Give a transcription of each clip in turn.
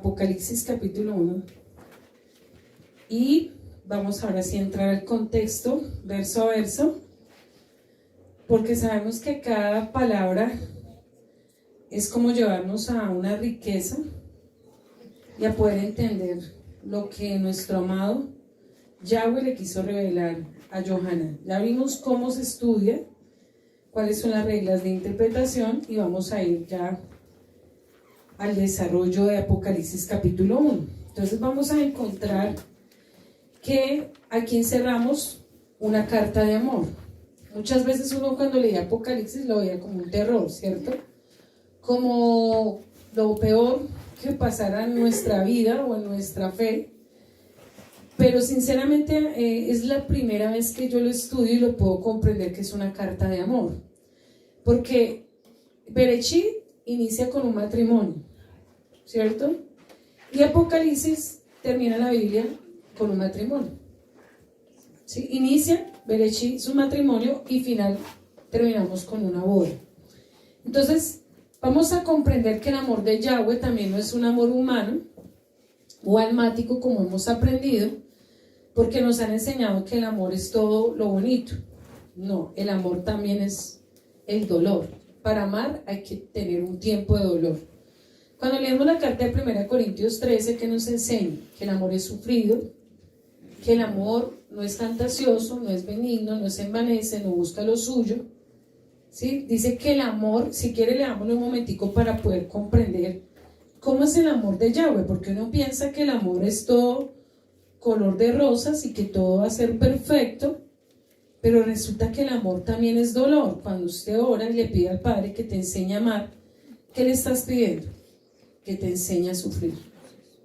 Apocalipsis capítulo 1 y vamos ahora sí a entrar al contexto, verso a verso, porque sabemos que cada palabra es como llevarnos a una riqueza y a poder entender lo que nuestro amado Yahweh le quiso revelar a Yohanan. Ya vimos cómo se estudia, cuáles son las reglas de interpretación y vamos a ir ya al desarrollo de Apocalipsis capítulo 1. Entonces vamos a encontrar que aquí encerramos una carta de amor. Muchas veces uno cuando leía Apocalipsis lo veía como un terror, ¿cierto? Como lo peor que pasara en nuestra vida o en nuestra fe. Pero sinceramente es la primera vez que yo lo estudio y lo puedo comprender que es una carta de amor. Porque Bereshit inicia con un matrimonio, ¿cierto? Y Apocalipsis termina la Biblia con un matrimonio. ¿Sí? Inicia Bereshit su matrimonio y final terminamos con una boda. Entonces vamos a comprender que el amor de Yahweh también no es un amor humano o almático como hemos aprendido, porque nos han enseñado que el amor es todo lo bonito. No, el amor también es el dolor. Para amar hay que tener un tiempo de dolor. Cuando leemos la carta de 1 Corintios 13, que nos enseña que el amor es sufrido, que el amor no es fantasioso, no es benigno, no se envanece, no busca lo suyo, ¿sí? Dice que el amor, si quiere leámoslo un momentico para poder comprender cómo es el amor de Yahweh, porque uno piensa que el amor es todo color de rosas y que todo va a ser perfecto, pero resulta que el amor también es dolor. Cuando usted ora y le pide al Padre que te enseñe a amar, ¿qué le estás pidiendo? Que te enseñe a sufrir.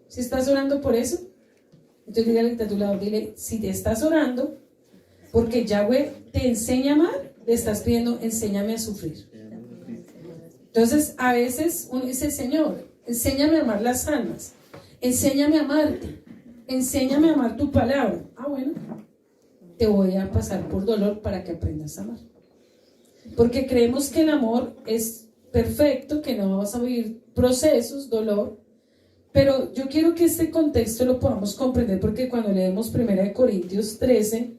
Si estás orando por eso, entonces dígale a tu lado, dile, si te estás orando porque Yahweh te enseña a amar, le estás pidiendo, enséñame a sufrir. Entonces a veces uno dice, Señor, enséñame a amar las almas, enséñame a amarte, enséñame a amar tu palabra. Ah, bueno, te voy a pasar por dolor para que aprendas a amar. Porque creemos que el amor es perfecto, que no vas a vivir procesos, dolor. Pero yo quiero que este contexto lo podamos comprender, porque cuando leemos 1 Corintios 13,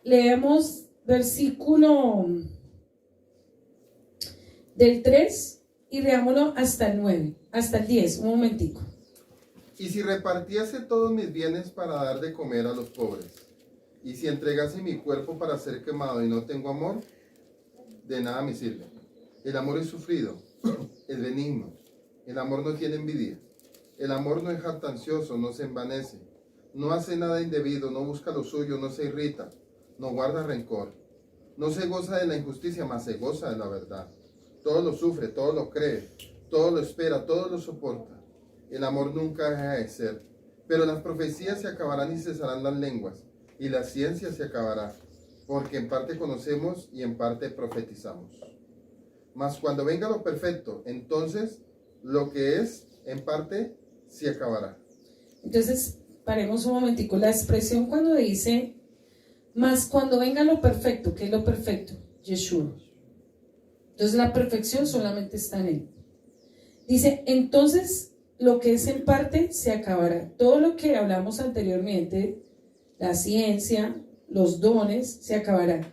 leemos versículo del 3 y leámoslo hasta el 9, hasta el 10, un momentico. Y si repartiese todos mis bienes para dar de comer a los pobres, y si entregase mi cuerpo para ser quemado y no tengo amor, de nada me sirve. El amor es sufrido, es benigno. El amor no tiene envidia. El amor no es jactancioso, no se envanece. No hace nada indebido, no busca lo suyo, no se irrita, no guarda rencor. No se goza de la injusticia, mas se goza de la verdad. Todo lo sufre, todo lo cree, todo lo espera, todo lo soporta. El amor nunca deja de ser. Pero las profecías se acabarán y cesarán las lenguas, y la ciencia se acabará, porque en parte conocemos y en parte profetizamos. Mas cuando venga lo perfecto, entonces lo que es en parte se acabará. Entonces, paremos un momentico. La expresión cuando dice, mas cuando venga lo perfecto, ¿qué es lo perfecto? Yeshua. Entonces la perfección solamente está en él. Dice, entonces lo que es en parte se acabará. Todo lo que hablamos anteriormente, la ciencia, los dones, se acabará.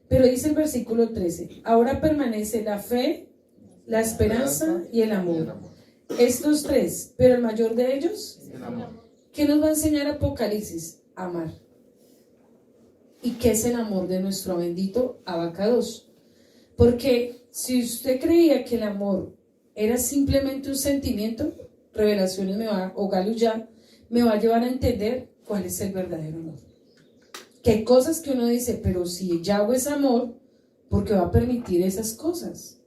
Pero dice el versículo 13, ahora permanece la fe, la esperanza y el amor. Estos tres, pero el mayor de ellos, El amor. ¿qué nos va a enseñar Apocalipsis? Amar. ¿Y qué es el amor de nuestro bendito Abacados? Porque si usted creía que el amor era simplemente un sentimiento, Revelaciones o Galuyá me va a llevar a entender cuál es el verdadero amor. Que hay cosas que uno dice, pero si Yahweh es amor, ¿por qué va a permitir esas cosas?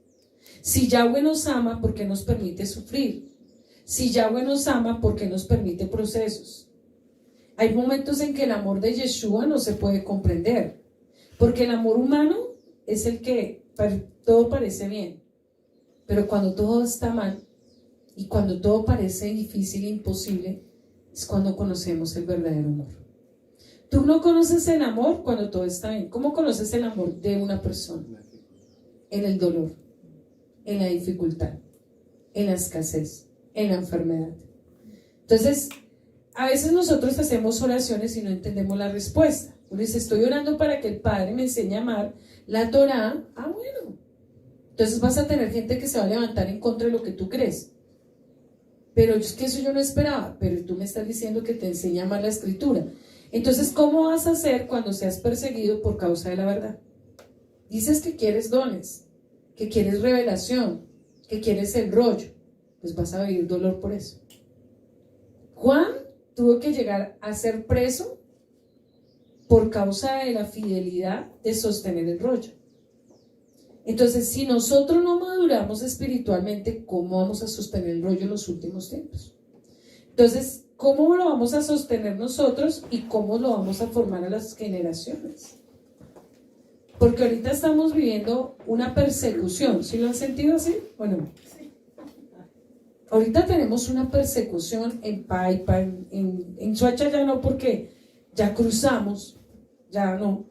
Si Yahweh nos ama, ¿por qué nos permite sufrir? Si Yahweh nos ama, ¿por qué nos permite procesos? Hay momentos en que el amor de Yeshua no se puede comprender, porque el amor humano es el que todo parece bien, pero cuando todo está mal y cuando todo parece difícil e imposible, es cuando conocemos el verdadero amor. Tú no conoces el amor cuando todo está bien. ¿Cómo conoces el amor de una persona? En el dolor, en la dificultad, en la escasez. en la enfermedad. Entonces, a veces nosotros hacemos oraciones y no entendemos la respuesta. Uno dice, estoy orando para que el Padre me enseñe a amar la Torá. Ah, bueno. Entonces vas a tener gente que se va a levantar en contra de lo que tú crees. Pero es que eso yo no esperaba. Pero tú me estás diciendo que te enseña a amar la Escritura. Entonces, ¿cómo vas a hacer cuando seas perseguido por causa de la verdad? Dices que quieres dones, que quieres revelación, que quieres el rollo. Pues vas a vivir dolor por eso. Juan tuvo que llegar a ser preso por causa de la fidelidad de sostener el rollo. Entonces, si nosotros no maduramos espiritualmente, ¿cómo vamos a sostener el rollo en los últimos tiempos? Entonces, ¿cómo lo vamos a sostener nosotros y cómo lo vamos a formar a las generaciones? Porque ahorita estamos viviendo una persecución. ¿Sí lo han sentido así? Bueno, ahorita tenemos una persecución en Paipa, en Soacha ya no, porque ya cruzamos, ya no.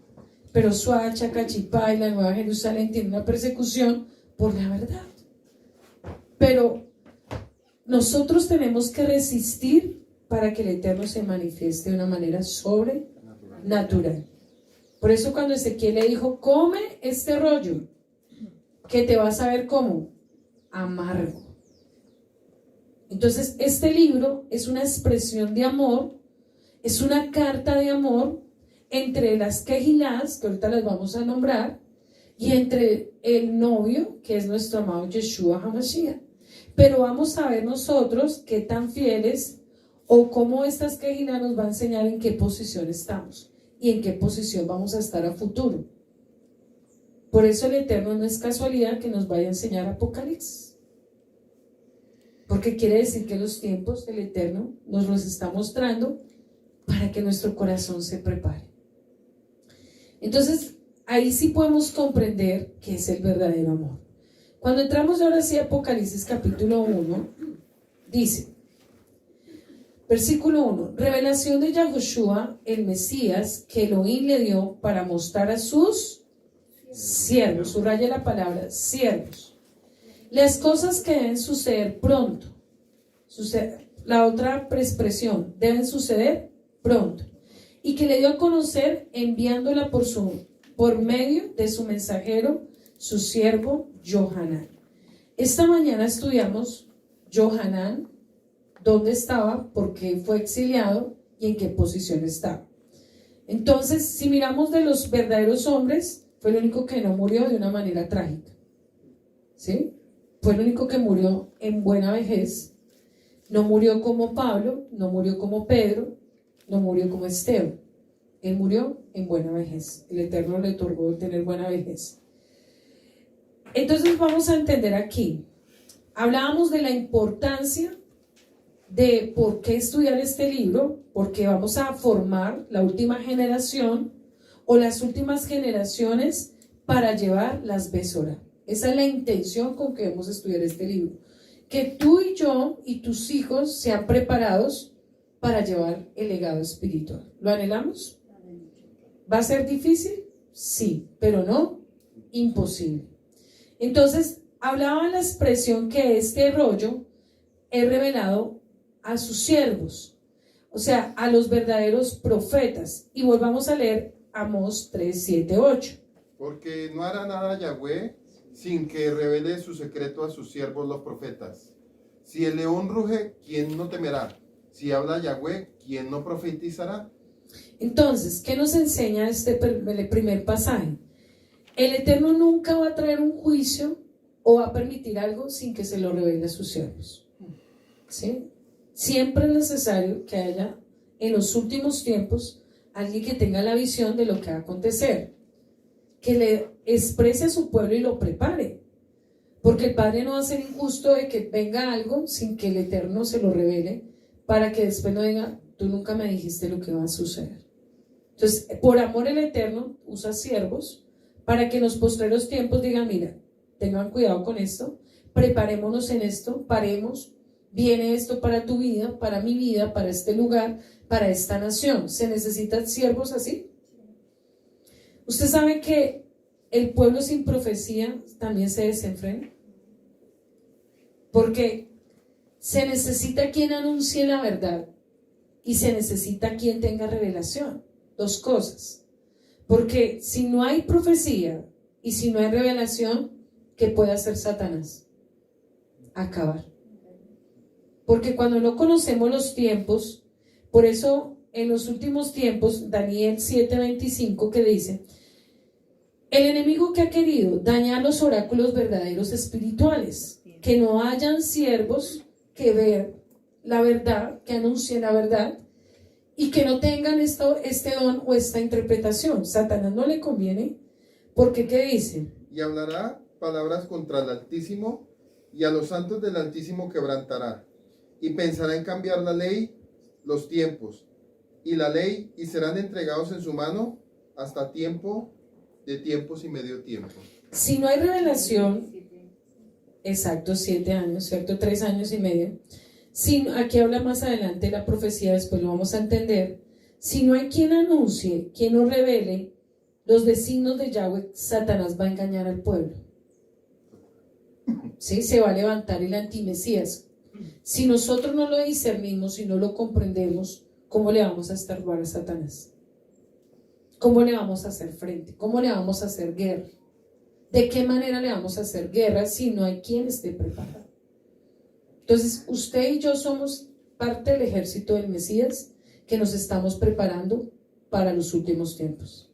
Pero Soacha, Cachipá y la Nueva Jerusalén tienen una persecución por la verdad. Pero nosotros tenemos que resistir para que el Eterno se manifieste de una manera sobrenatural. Por eso cuando Ezequiel le dijo, come este rollo, que te vas a ver como amargo. Entonces este libro es una expresión de amor, es una carta de amor entre las quejilás, que ahorita las vamos a nombrar, y entre el novio, que es nuestro amado Yeshua HaMashiach. Pero vamos a ver nosotros qué tan fieles o cómo estas quejilás nos va a enseñar en qué posición estamos y en qué posición vamos a estar a futuro. Por eso el Eterno no es casualidad que nos vaya a enseñar Apocalipsis, porque quiere decir que los tiempos del Eterno nos los está mostrando para que nuestro corazón se prepare. Entonces ahí sí podemos comprender qué es el verdadero amor. Cuando entramos ahora sí a Apocalipsis capítulo 1, dice, versículo 1, revelación de Yahushua, el Mesías, que Elohim le dio para mostrar a sus siervos, subraya la palabra, siervos, las cosas que deben suceder pronto. La otra expresión, deben suceder pronto. Y que le dio a conocer enviándola por medio de su mensajero, su siervo Johanán. Esta mañana estudiamos Johanán, dónde estaba, por qué fue exiliado y en qué posición estaba. Entonces, si miramos de los verdaderos hombres, fue el único que no murió de una manera trágica. ¿Sí? Fue el único que murió en buena vejez. No murió como Pablo, no murió como Pedro, no murió como Esteban. Él murió en buena vejez. El Eterno le otorgó tener buena vejez. Entonces vamos a entender aquí. Hablábamos de la importancia de por qué estudiar este libro, porque vamos a formar la última generación o las últimas generaciones para llevar las Besorá. Esa es la intención con que vamos a estudiar este libro. Que tú y yo y tus hijos sean preparados para llevar el legado espiritual. ¿Lo anhelamos? ¿Va a ser difícil? Sí, pero no imposible. Entonces, hablaba la expresión que este rollo es revelado a sus siervos, o sea, a los verdaderos profetas. Y volvamos a leer Amós 3, 7, 8. Porque no hará nada Yahweh sin que revele su secreto a sus siervos los profetas. Si el león ruge, ¿quién no temerá? Si habla Yahweh, ¿quién no profetizará? Entonces, ¿qué nos enseña este primer pasaje? El Eterno nunca va a traer un juicio o va a permitir algo sin que se lo revele a sus siervos. ¿Sí? Siempre es necesario que haya en los últimos tiempos alguien que tenga la visión de lo que va a acontecer, que le exprese a su pueblo y lo prepare, porque el Padre no va a ser injusto de que venga algo sin que el Eterno se lo revele, para que después no diga, tú nunca me dijiste lo que va a suceder. Entonces, por amor el Eterno usa siervos para que en los postreros tiempos digan, mira, tengan cuidado con esto, preparémonos en esto, paremos, viene esto para tu vida, para mi vida, para este lugar, para esta nación. ¿Se necesitan siervos así? Usted sabe que el pueblo sin profecía también se desenfrena, porque Se necesita quien anuncie la verdad y se necesita quien tenga revelación. Dos cosas. Porque si no hay profecía y si no hay revelación, ¿qué puede hacer Satanás? Acabar. Porque cuando no conocemos los tiempos, por eso en los últimos tiempos, Daniel 7:25 que dice, el enemigo que ha querido dañar los oráculos verdaderos espirituales, que no hayan siervos que vean la verdad, que anuncien la verdad, y que no tengan este don o esta interpretación. Satanás no le conviene, porque ¿qué dice? Y hablará palabras contra el Altísimo, y a los santos del Altísimo quebrantará, y pensará en cambiar la ley, los tiempos, y la ley, y serán entregados en su mano hasta tiempo de tiempos y medio tiempo. Si no hay revelación, exacto, 7 años, ¿cierto? 3 años y medio. Si, aquí habla más adelante la profecía, después lo vamos a entender. Si no hay quien anuncie, quien nos revele los designios de Yahweh, Satanás va a engañar al pueblo. ¿Sí? Se va a levantar el antimesías. Si nosotros no lo discernimos, si no lo comprendemos, ¿cómo le vamos a estorbar a Satanás? ¿Cómo le vamos a hacer frente? ¿Cómo le vamos a hacer guerra? ¿De qué manera le vamos a hacer guerra si no hay quien esté preparado? Entonces, usted y yo somos parte del ejército del Mesías que nos estamos preparando para los últimos tiempos.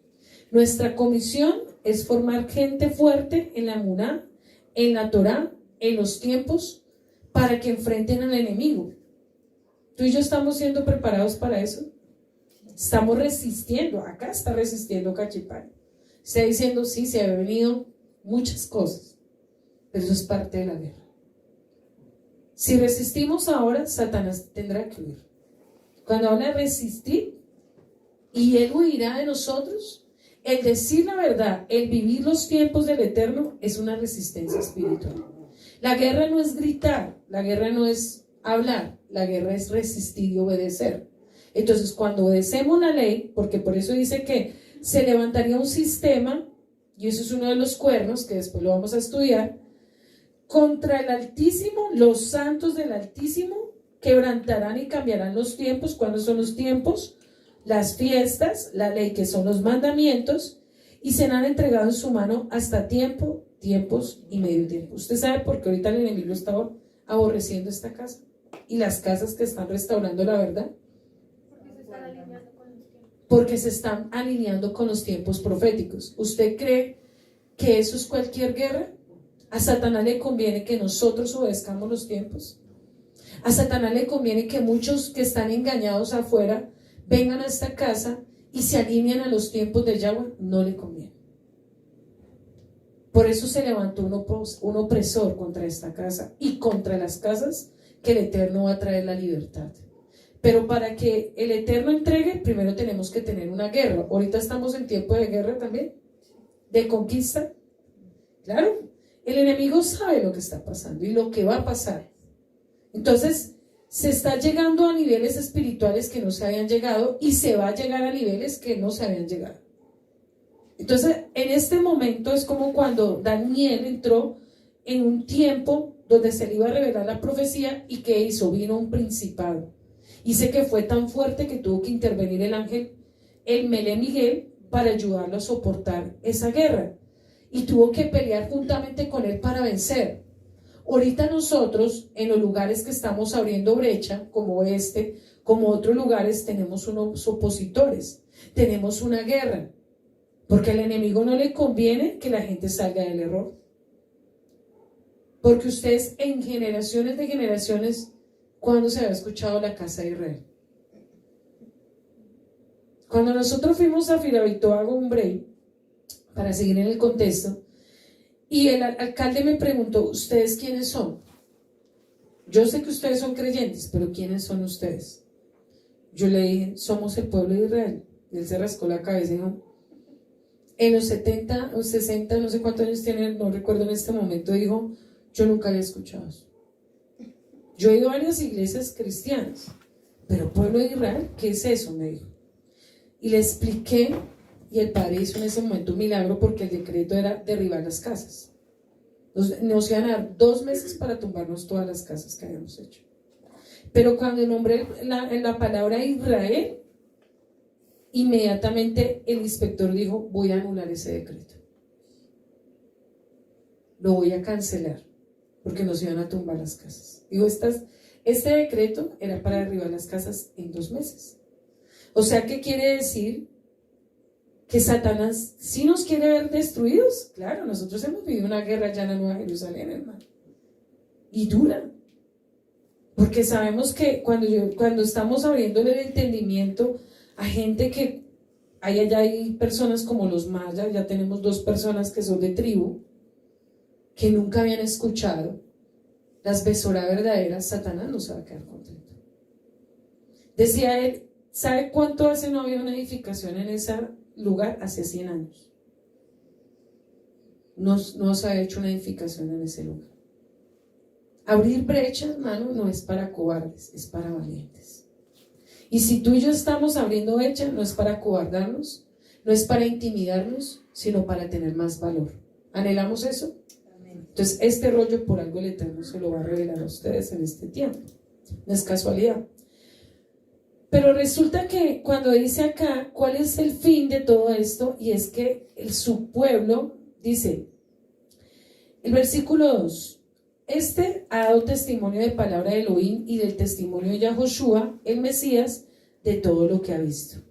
Nuestra comisión es formar gente fuerte en la Emuná, en la Torá, en los tiempos, para que enfrenten al enemigo. ¿Tú y yo estamos siendo preparados para eso? Estamos resistiendo. Acá está resistiendo Cachipán. Está diciendo, sí, se han venido muchas cosas, pero eso es parte de la guerra. Si resistimos ahora, Satanás tendrá que huir. Cuando habla de resistir, y él huirá de nosotros, el decir la verdad, el vivir los tiempos del Eterno, es una resistencia espiritual. La guerra no es gritar, la guerra no es hablar, la guerra es resistir y obedecer. Entonces, cuando obedecemos la ley, porque por eso dice que se levantaría un sistema, y eso es uno de los cuernos, que después lo vamos a estudiar, contra el Altísimo, los santos del Altísimo quebrantarán y cambiarán los tiempos. ¿Cuáles son los tiempos? Las fiestas, la ley que son los mandamientos, y serán entregados en su mano hasta tiempo, tiempos y medio tiempo. Usted sabe por qué ahorita el enemigo está aborreciendo esta casa y las casas que están restaurando la verdad. Porque se están alineando con los tiempos proféticos. ¿Usted cree que eso es cualquier guerra? A Satanás le conviene que nosotros obedezcamos los tiempos. A Satanás le conviene que muchos que están engañados afuera vengan a esta casa y se alineen a los tiempos de Yahweh. No le conviene. Por eso se levantó un opresor contra esta casa y contra las casas que el Eterno va a traer la libertad. Pero para que el Eterno entregue, primero tenemos que tener una guerra. Ahorita estamos en tiempo de guerra también, de conquista. Claro, el enemigo sabe lo que está pasando y lo que va a pasar. Entonces, se está llegando a niveles espirituales que no se habían llegado y se va a llegar a niveles que no se habían llegado. Entonces, en este momento es como cuando Daniel entró en un tiempo donde se le iba a revelar la profecía y ¿qué hizo? Vino un principado. Dice que fue tan fuerte que tuvo que intervenir el ángel, el Melé Miguel, para ayudarlo a soportar esa guerra. Y tuvo que pelear juntamente con él para vencer. Ahorita nosotros, en los lugares que estamos abriendo brecha, como este, como otros lugares, tenemos unos opositores. Tenemos una guerra. Porque al enemigo no le conviene que la gente salga del error. Porque ustedes en generaciones de generaciones, ¿cuándo se había escuchado la casa de Israel? Cuando nosotros fuimos a Firabito, hago un break para seguir en el contexto, y el alcalde me preguntó, ¿ustedes quiénes son? Yo sé que ustedes son creyentes, pero ¿quiénes son ustedes? Yo le dije, somos el pueblo de Israel. Y él se rascó la cabeza y dijo, en los 70 o 60, no sé cuántos años tiene, no recuerdo en este momento, dijo, yo nunca había escuchado eso. Yo he ido a varias iglesias cristianas, pero pueblo de Israel, ¿qué es eso? Me dijo. Y le expliqué, y el padre hizo en ese momento un milagro porque el decreto era derribar las casas. Nos iban a dar 2 meses para tumbarnos todas las casas que habíamos hecho. Pero cuando nombré la palabra Israel, inmediatamente el inspector dijo, voy a anular ese decreto. Lo voy a cancelar, porque nos iban a tumbar las casas. Digo, este decreto era para derribar las casas en 2 meses. O sea, ¿qué quiere decir? Que Satanás sí nos quiere ver destruidos. Claro, nosotros hemos vivido una guerra ya en la Nueva Jerusalén, hermano, y dura, porque sabemos que cuando estamos abriéndole el entendimiento a gente que allá hay personas como los mayas, ya tenemos 2 personas que son de tribu, que nunca habían escuchado las besoras verdaderas, Satanás no se va a quedar contento. Decía él, ¿sabe cuánto hace no había una edificación en ese lugar? Hace 100 años. No se ha hecho una edificación en ese lugar. Abrir brechas, hermano, no es para cobardes, es para valientes. Y si tú y yo estamos abriendo brechas, no es para cobardarnos, no es para intimidarnos, sino para tener más valor. ¿Anhelamos eso? Amén. Entonces, este rollo por algo el Eterno se lo va a revelar a ustedes en este tiempo. No es casualidad. Pero resulta que cuando dice acá, ¿cuál es el fin de todo esto? Y es que su pueblo, dice, el versículo 2, ha dado testimonio de palabra de Elohim y del testimonio de Yahoshua, el Mesías, de todo lo que ha visto.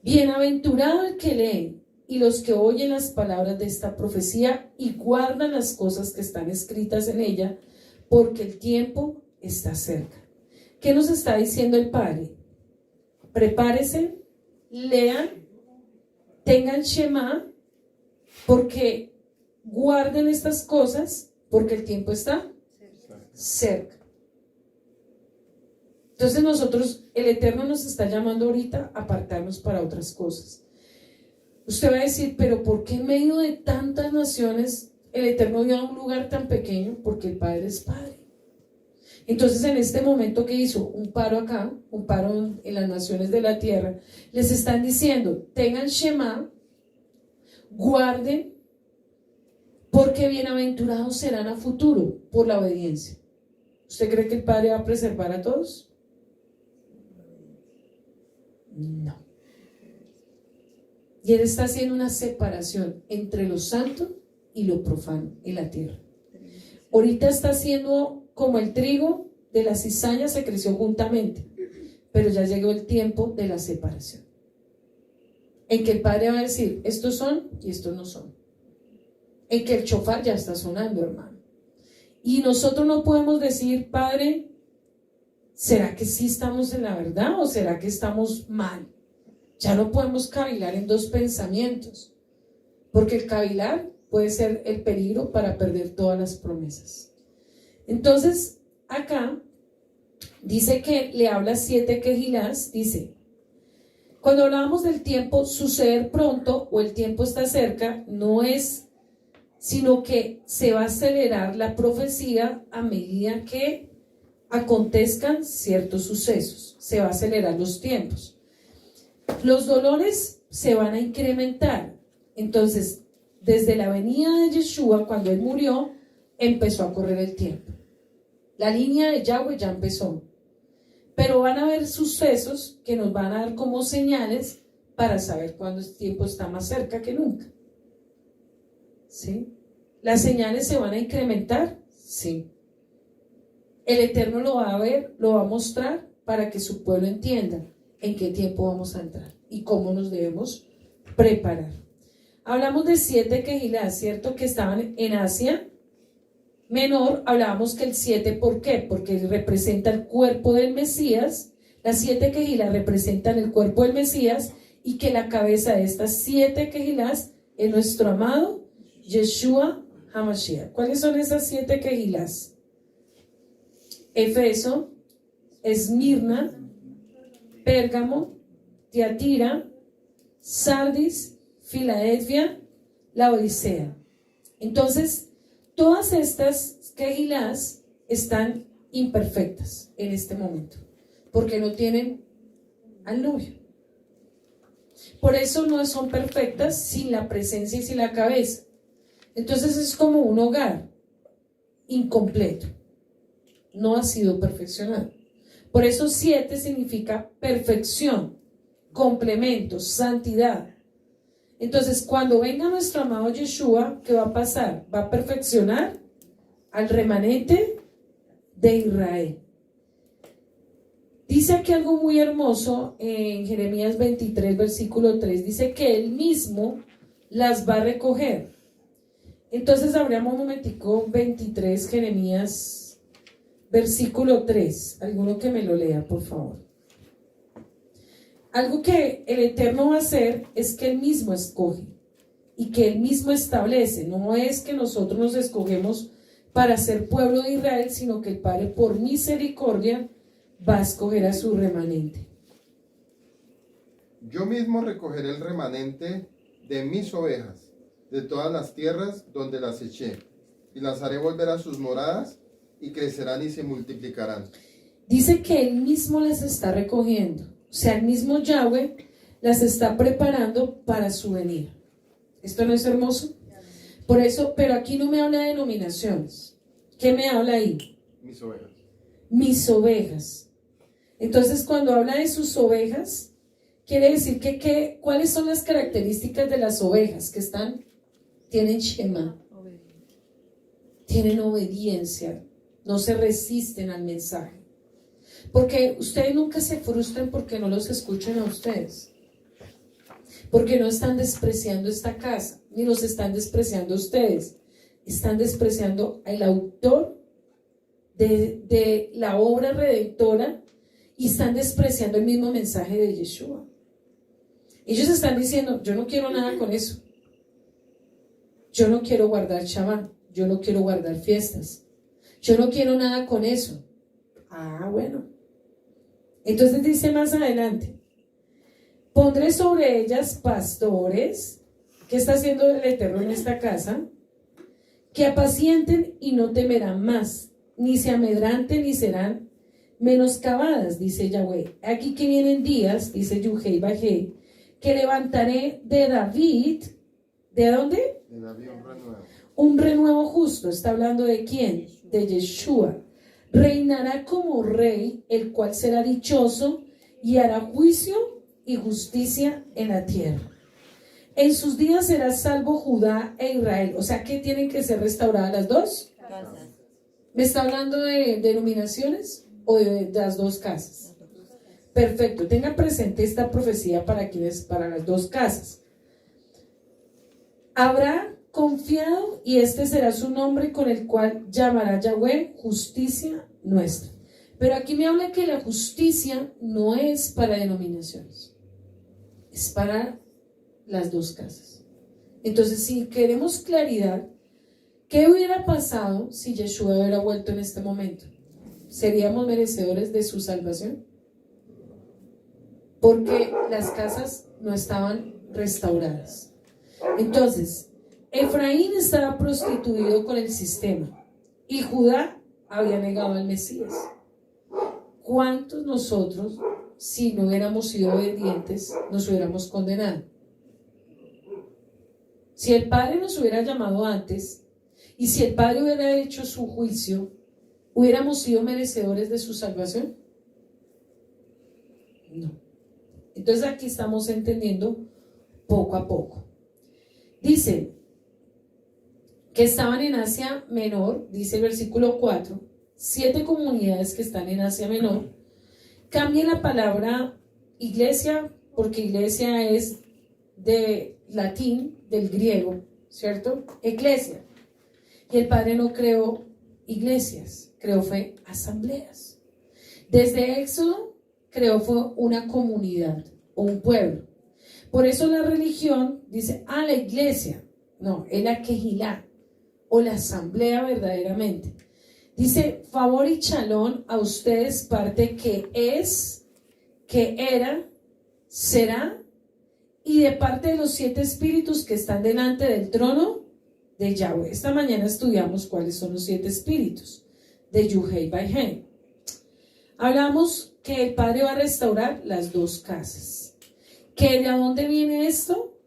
Bienaventurado el que lee y los que oyen las palabras de esta profecía y guardan las cosas que están escritas en ella, porque el tiempo está cerca. ¿Qué nos está diciendo el Padre? Prepárense, lean, tengan Shema, porque guarden estas cosas, porque el tiempo está cerca. Entonces nosotros, el Eterno nos está llamando ahorita a apartarnos para otras cosas. Usted va a decir, pero ¿por qué en medio de tantas naciones el Eterno dio a un lugar tan pequeño? Porque el Padre es Padre. Entonces en este momento que hizo un paro acá, un paro en las naciones de la tierra, les están diciendo, tengan Shema, guarden, porque bienaventurados serán a futuro por la obediencia. ¿Usted cree que el Padre va a preservar a todos? No. Y Él está haciendo una separación entre lo santo y lo profano en la tierra. Ahorita está haciendo como el trigo de la cizaña se creció juntamente, pero ya llegó el tiempo de la separación, en que el Padre va a decir, estos son y estos no son. En que el shofar ya está sonando, hermano. Y nosotros no podemos decir, Padre, ¿será que sí estamos en la verdad o será que estamos mal? Ya no podemos cavilar en 2 pensamientos, porque el cavilar puede ser el peligro para perder todas las promesas. Entonces, acá dice que le habla 7 quejilás, dice, cuando hablábamos del tiempo suceder pronto o el tiempo está cerca, no es sino que se va a acelerar la profecía a medida que acontezcan ciertos sucesos, se va a acelerar los tiempos. Los dolores se van a incrementar. Entonces, desde la venida de Yeshua, cuando él murió, empezó a correr el tiempo. La línea de Yahweh ya empezó. Pero van a haber sucesos que nos van a dar como señales para saber cuándo el tiempo está más cerca que nunca. ¿Sí? ¿Las señales se van a incrementar? Sí. El Eterno lo va a ver, lo va a mostrar para que su pueblo entienda en qué tiempo vamos a entrar y cómo nos debemos preparar. Hablamos de 7 quejilás, ¿cierto? Que estaban en Asia Menor. Hablábamos que el 7, ¿por qué? Porque representa el cuerpo del Mesías. Las 7 quejilás representan el cuerpo del Mesías y que la cabeza de estas 7 quejilás es nuestro amado Yeshua HaMashiach. ¿Cuáles son esas 7 quejilás? Efeso, Esmirna, Pérgamo, Tiatira, Sardis, Filadelfia, la Odisea. Entonces, todas estas quejilás están imperfectas en este momento, porque no tienen al novio. Por eso no son perfectas sin la presencia y sin la cabeza. Entonces es como un hogar incompleto, no ha sido perfeccionado. Por eso 7 significa perfección, complemento, santidad. Entonces, cuando venga nuestro amado Yeshua, ¿qué va a pasar? Va a perfeccionar al remanente de Israel. Dice aquí algo muy hermoso en Jeremías 23, versículo 3. Dice que Él mismo las va a recoger. Entonces, abramos un momentico 23, Jeremías, versículo 3. Alguno que me lo lea, por favor. Algo que el Eterno va a hacer es que Él mismo escoge y que Él mismo establece. No es que nosotros nos escogemos para ser pueblo de Israel, sino que el Padre, por misericordia, va a escoger a su remanente. Yo mismo recogeré el remanente de mis ovejas, de todas las tierras donde las eché, y las haré volver a sus moradas, y crecerán y se multiplicarán. Dice que Él mismo las está recogiendo. O sea, el mismo Yahweh las está preparando para su venida. ¿Esto no es hermoso? Por eso, pero aquí no me habla de denominaciones. ¿Qué me habla ahí? Mis ovejas. Mis ovejas. Entonces, cuando habla de sus ovejas, quiere decir que ¿cuáles son las características de las ovejas? Que tienen Shema, tienen obediencia, no se resisten al mensaje. Porque ustedes nunca se frustren porque no los escuchen a ustedes, porque no están despreciando esta casa, ni los están despreciando a ustedes, están despreciando al autor de la obra redentora y están despreciando el mismo mensaje de Yeshua. Ellos están diciendo, yo no quiero nada con eso, yo no quiero guardar Shabbat, yo no quiero guardar fiestas, yo no quiero nada con eso. Ah, bueno. Entonces dice más adelante, pondré sobre ellas pastores. ¿Qué está haciendo el Eterno en esta casa? Que apacienten y no temerán más, ni se amedranten ni serán menoscabadas, dice Yahweh. Aquí que vienen días, dice Yuhei Bajé, que levantaré de David. ¿De dónde? De David un renuevo. Un renuevo justo. ¿Está hablando de quién? De Yeshua. Reinará como rey, el cual será dichoso y hará juicio y justicia en la tierra. En sus días será salvo Judá e Israel. O sea, ¿qué tienen que ser restauradas las dos? Casas. ¿Me está hablando de denominaciones o de las dos casas? Perfecto, tengan presente esta profecía para las dos casas. Habrá confiado y este será su nombre con el cual llamará Yahweh justicia nuestra. Pero aquí me habla que la justicia no es para denominaciones, es para las dos casas. Entonces, si queremos claridad, ¿qué hubiera pasado si Yeshua hubiera vuelto en este momento? ¿Seríamos merecedores de su salvación? Porque las casas no estaban restauradas. Entonces, Efraín estaba prostituido con el sistema y Judá había negado al Mesías. ¿Cuántos nosotros, si no hubiéramos sido obedientes, nos hubiéramos condenado? Si el Padre nos hubiera llamado antes y si el Padre hubiera hecho su juicio, ¿hubiéramos sido merecedores de su salvación? No. Entonces aquí estamos entendiendo poco a poco. Dice que estaban en Asia Menor, dice el versículo 4, 7 comunidades que están en Asia Menor. Cambie la palabra iglesia, porque iglesia es de latín, del griego, ¿cierto? Eclesia. Y el Padre no creó iglesias, fue asambleas. Desde Éxodo fue una comunidad o un pueblo. Por eso la religión dice, la iglesia. No, es la quejilá o la asamblea verdaderamente. Dice, favor y shalom a ustedes, parte que es, que era, será, y de parte de los 7 espíritus que están delante del trono de Yahweh. Esta mañana estudiamos cuáles son los 7 espíritus de Yuhei Bajé. Hablamos que el Padre va a restaurar las dos casas. ¿Que de dónde viene esto?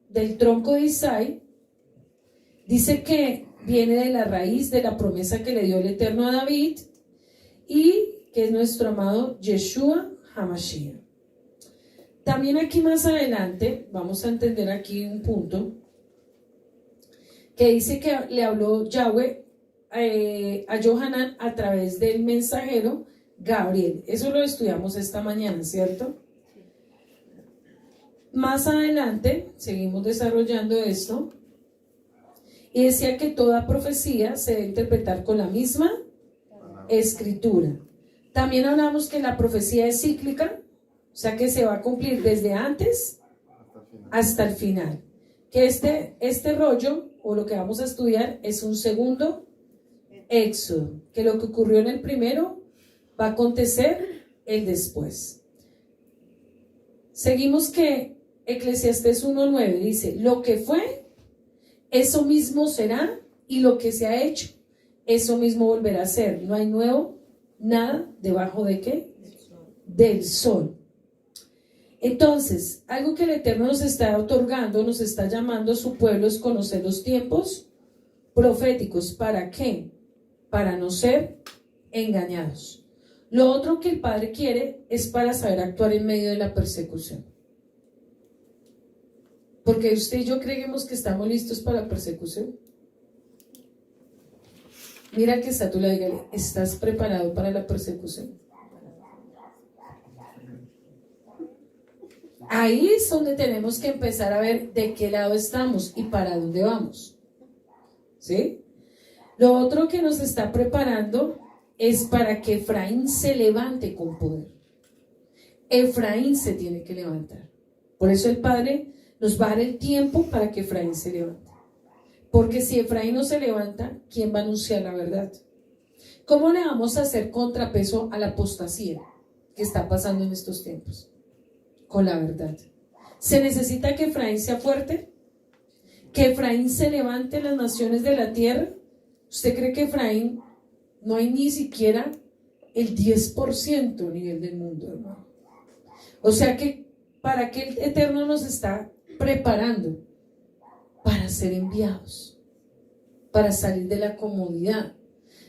Del tronco de Isaí. Dice que viene de la raíz de la promesa que le dio el Eterno a David y que es nuestro amado Yeshua HaMashiach. También aquí más adelante vamos a entender aquí un punto que dice que le habló Yahweh a Johanán a través del mensajero Gabriel. Eso lo estudiamos esta mañana, ¿cierto? Más adelante seguimos desarrollando esto y decía que toda profecía se debe interpretar con la misma escritura. También hablamos que la profecía es cíclica, o sea que se va a cumplir desde antes hasta el final. Que este rollo, o lo que vamos a estudiar, es un segundo éxodo, que lo que ocurrió en el primero va a acontecer el después. Seguimos que Eclesiastés 1:9 dice: lo que fue, eso mismo será, y lo que se ha hecho, eso mismo volverá a ser. No hay nuevo, nada debajo de ¿qué? Del sol. Entonces, algo que el Eterno nos está otorgando, nos está llamando a su pueblo, es conocer los tiempos proféticos. ¿Para qué? Para no ser engañados. Lo otro que el Padre quiere es para saber actuar en medio de la persecución. Porque usted y yo creemos que estamos listos para la persecución. Mira que está tú, le dígale: ¿estás preparado para la persecución? Ahí es donde tenemos que empezar a ver de qué lado estamos y para dónde vamos. ¿Sí? Lo otro que nos está preparando es para que Efraín se levante con poder. Efraín se tiene que levantar. Por eso el Padre nos va a dar el tiempo para que Efraín se levante. Porque si Efraín no se levanta, ¿quién va a anunciar la verdad? ¿Cómo le vamos a hacer contrapeso a la apostasía que está pasando en estos tiempos? Con la verdad. Se necesita que Efraín sea fuerte, que Efraín se levante en las naciones de la tierra. ¿Usted cree que Efraín no hay ni siquiera el 10% a nivel del mundo, hermano? O sea que para qué el Eterno nos está preparando para ser enviados, para salir de la comodidad.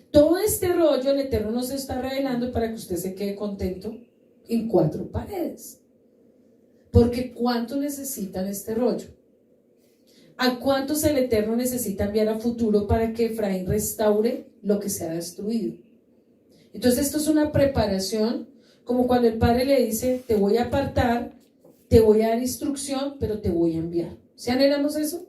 Todo este rollo el Eterno nos está revelando para que usted se quede contento en 4 paredes. Porque ¿cuántos necesitan este rollo? ¿A cuántos el Eterno necesita enviar a futuro para que Efraín restaure lo que se ha destruido? Entonces esto es una preparación, como cuando el Padre le dice: te voy a apartar, te voy a dar instrucción, pero te voy a enviar. ¿Sí anhelamos eso?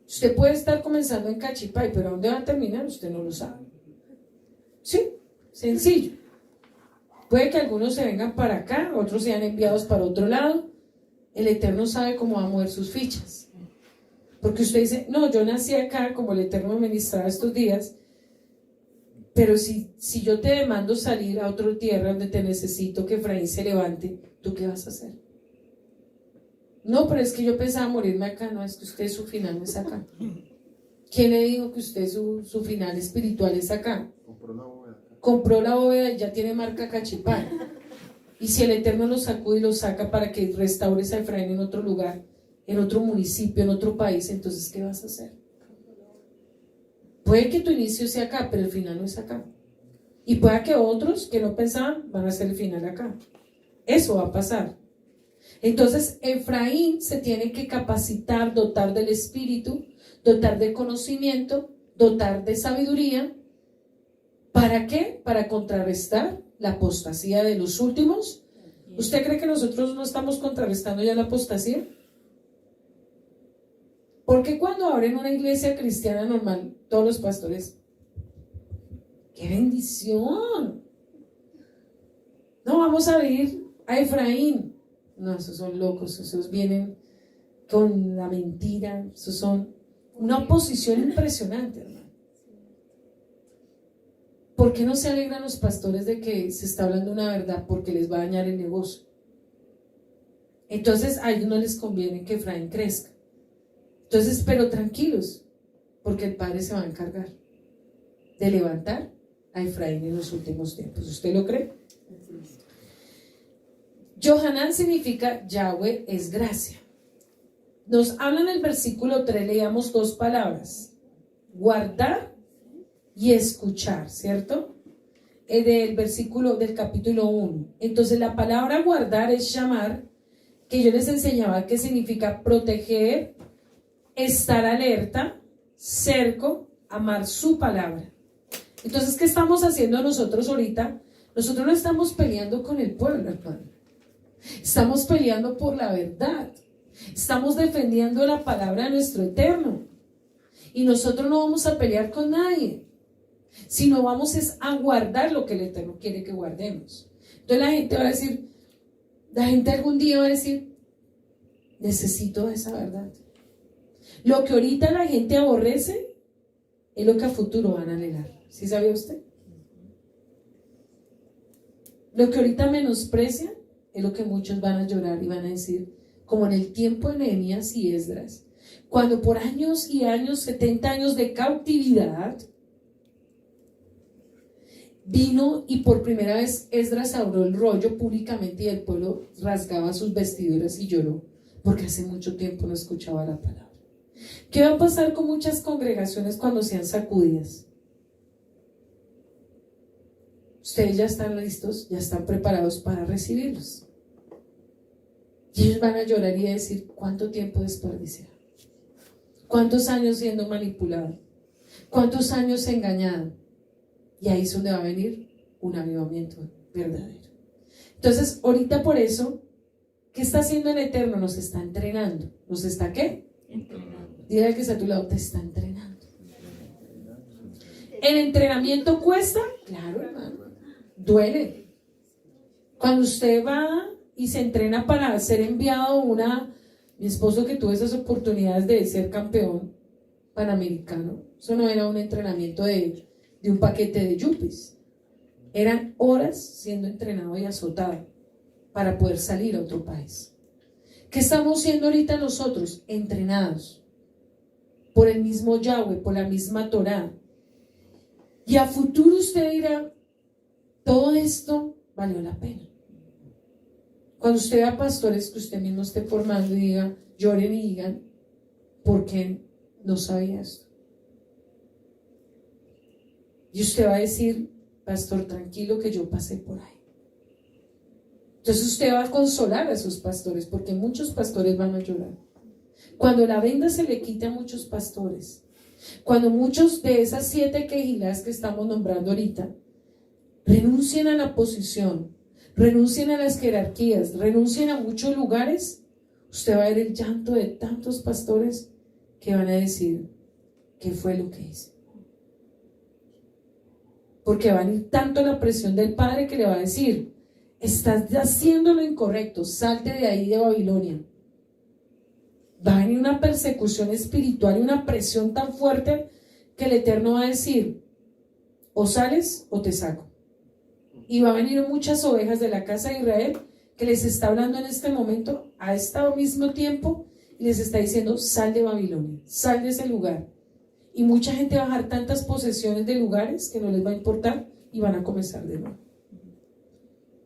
Usted puede estar comenzando en Cachipay, pero ¿a dónde va a terminar? Usted no lo sabe. Sí, sencillo. Puede que algunos se vengan para acá, otros sean enviados para otro lado. El Eterno sabe cómo va a mover sus fichas. Porque usted dice: no, yo nací acá, como el Eterno me ministraba estos días, pero si yo te demando salir a otra tierra donde te necesito que Efraín se levante, ¿tú qué vas a hacer? No, pero es que yo pensaba morirme acá. No, es que usted su final no es acá. ¿Quién le dijo que usted su final espiritual es acá? Compró la bóveda y ya tiene marca Cachipay. Y si el Eterno lo sacude y lo saca para que restaures a Efraín en otro lugar, en otro municipio, en otro país, entonces ¿qué vas a hacer? Puede que tu inicio sea acá, pero el final no es acá. Y puede que otros que no pensaban van a hacer el final acá. Eso va a pasar. Entonces Efraín se tiene que capacitar, dotar del espíritu, dotar de conocimiento, dotar de sabiduría. ¿Para qué? Para contrarrestar la apostasía de los últimos. ¿Usted cree que nosotros no estamos contrarrestando ya la apostasía? Porque cuando abren una iglesia cristiana normal, todos los pastores, ¡qué bendición! No, vamos a ir a Efraín. No, esos son locos, esos vienen con la mentira, esos son una oposición impresionante, hermano. ¿Por qué no se alegran los pastores de que se está hablando una verdad? Porque les va a dañar el negocio. Entonces a ellos no les conviene que Efraín crezca. Entonces, pero tranquilos, porque el Padre se va a encargar de levantar a Efraín en los últimos tiempos. ¿Usted lo cree? Johanán significa Yahweh es gracia. Nos habla en el versículo 3, leíamos 2 palabras: guardar y escuchar, ¿cierto? Del versículo del capítulo 1. Entonces la palabra guardar es llamar, que yo les enseñaba que significa proteger, estar alerta, cerco, amar su palabra. Entonces, ¿qué estamos haciendo nosotros ahorita? Nosotros no estamos peleando con el pueblo, hermano. Estamos peleando por la verdad. Estamos defendiendo la palabra de nuestro Eterno. Y nosotros no vamos a pelear con nadie, sino vamos a guardar lo que el Eterno quiere que guardemos. Entonces la gente va a decir, la gente algún día va a decir, necesito esa verdad. Lo que ahorita la gente aborrece es lo que a futuro van a anhelar. ¿Sí sabía usted? Lo que ahorita menosprecian es lo que muchos van a llorar y van a decir, como en el tiempo de Nehemías y Esdras, cuando por años y años, 70 años de cautividad, vino y por primera vez Esdras abrió el rollo públicamente y el pueblo rasgaba sus vestiduras y lloró, porque hace mucho tiempo no escuchaba la palabra. ¿Qué va a pasar con muchas congregaciones cuando sean sacudidas? Ustedes ya están listos, ya están preparados para recibirlos. Y ellos van a llorar y a decir, ¿cuánto tiempo desperdiciaron? ¿Cuántos años siendo manipulado? ¿Cuántos años engañado? Y ahí es donde va a venir un avivamiento verdadero. Entonces, ahorita por eso, ¿qué está haciendo el Eterno? Nos está entrenando. ¿Nos está qué? Entrenando. Dile al que está a tu lado, te está entrenando. ¿El entrenamiento cuesta? Claro, hermano. Duele. Cuando usted va y se entrena para ser enviado mi esposo que tuvo esas oportunidades de ser campeón panamericano, eso no era un entrenamiento de un paquete de yuppies, eran horas siendo entrenado y azotado para poder salir a otro país. ¿Qué estamos siendo ahorita nosotros? Entrenados por el mismo Yahweh, por la misma Torá. Y a futuro usted dirá, todo esto valió la pena. Cuando usted vea pastores que usted mismo esté formando y diga, lloren y digan, ¿por qué no sabía esto? Y usted va a decir, pastor, tranquilo que yo pasé por ahí. Entonces usted va a consolar a esos pastores, porque muchos pastores van a llorar. Cuando la venda se le quite a muchos pastores, cuando muchos de esas 7 quejilás que estamos nombrando ahorita renuncien a la posición, renuncien a las jerarquías, renuncien a muchos lugares, usted va a ver el llanto de tantos pastores que van a decir, ¿qué fue lo que hice? Porque va a venir tanto la presión del Padre que le va a decir, estás haciendo lo incorrecto, salte de ahí de Babilonia. Va a venir una persecución espiritual y una presión tan fuerte que el Eterno va a decir, o sales o te saco. Y va a venir muchas ovejas de la casa de Israel que les está hablando en este momento, a este mismo tiempo, y les está diciendo, sal de Babilonia, sal de ese lugar. Y mucha gente va a dejar tantas posesiones de lugares que no les va a importar y van a comenzar de nuevo.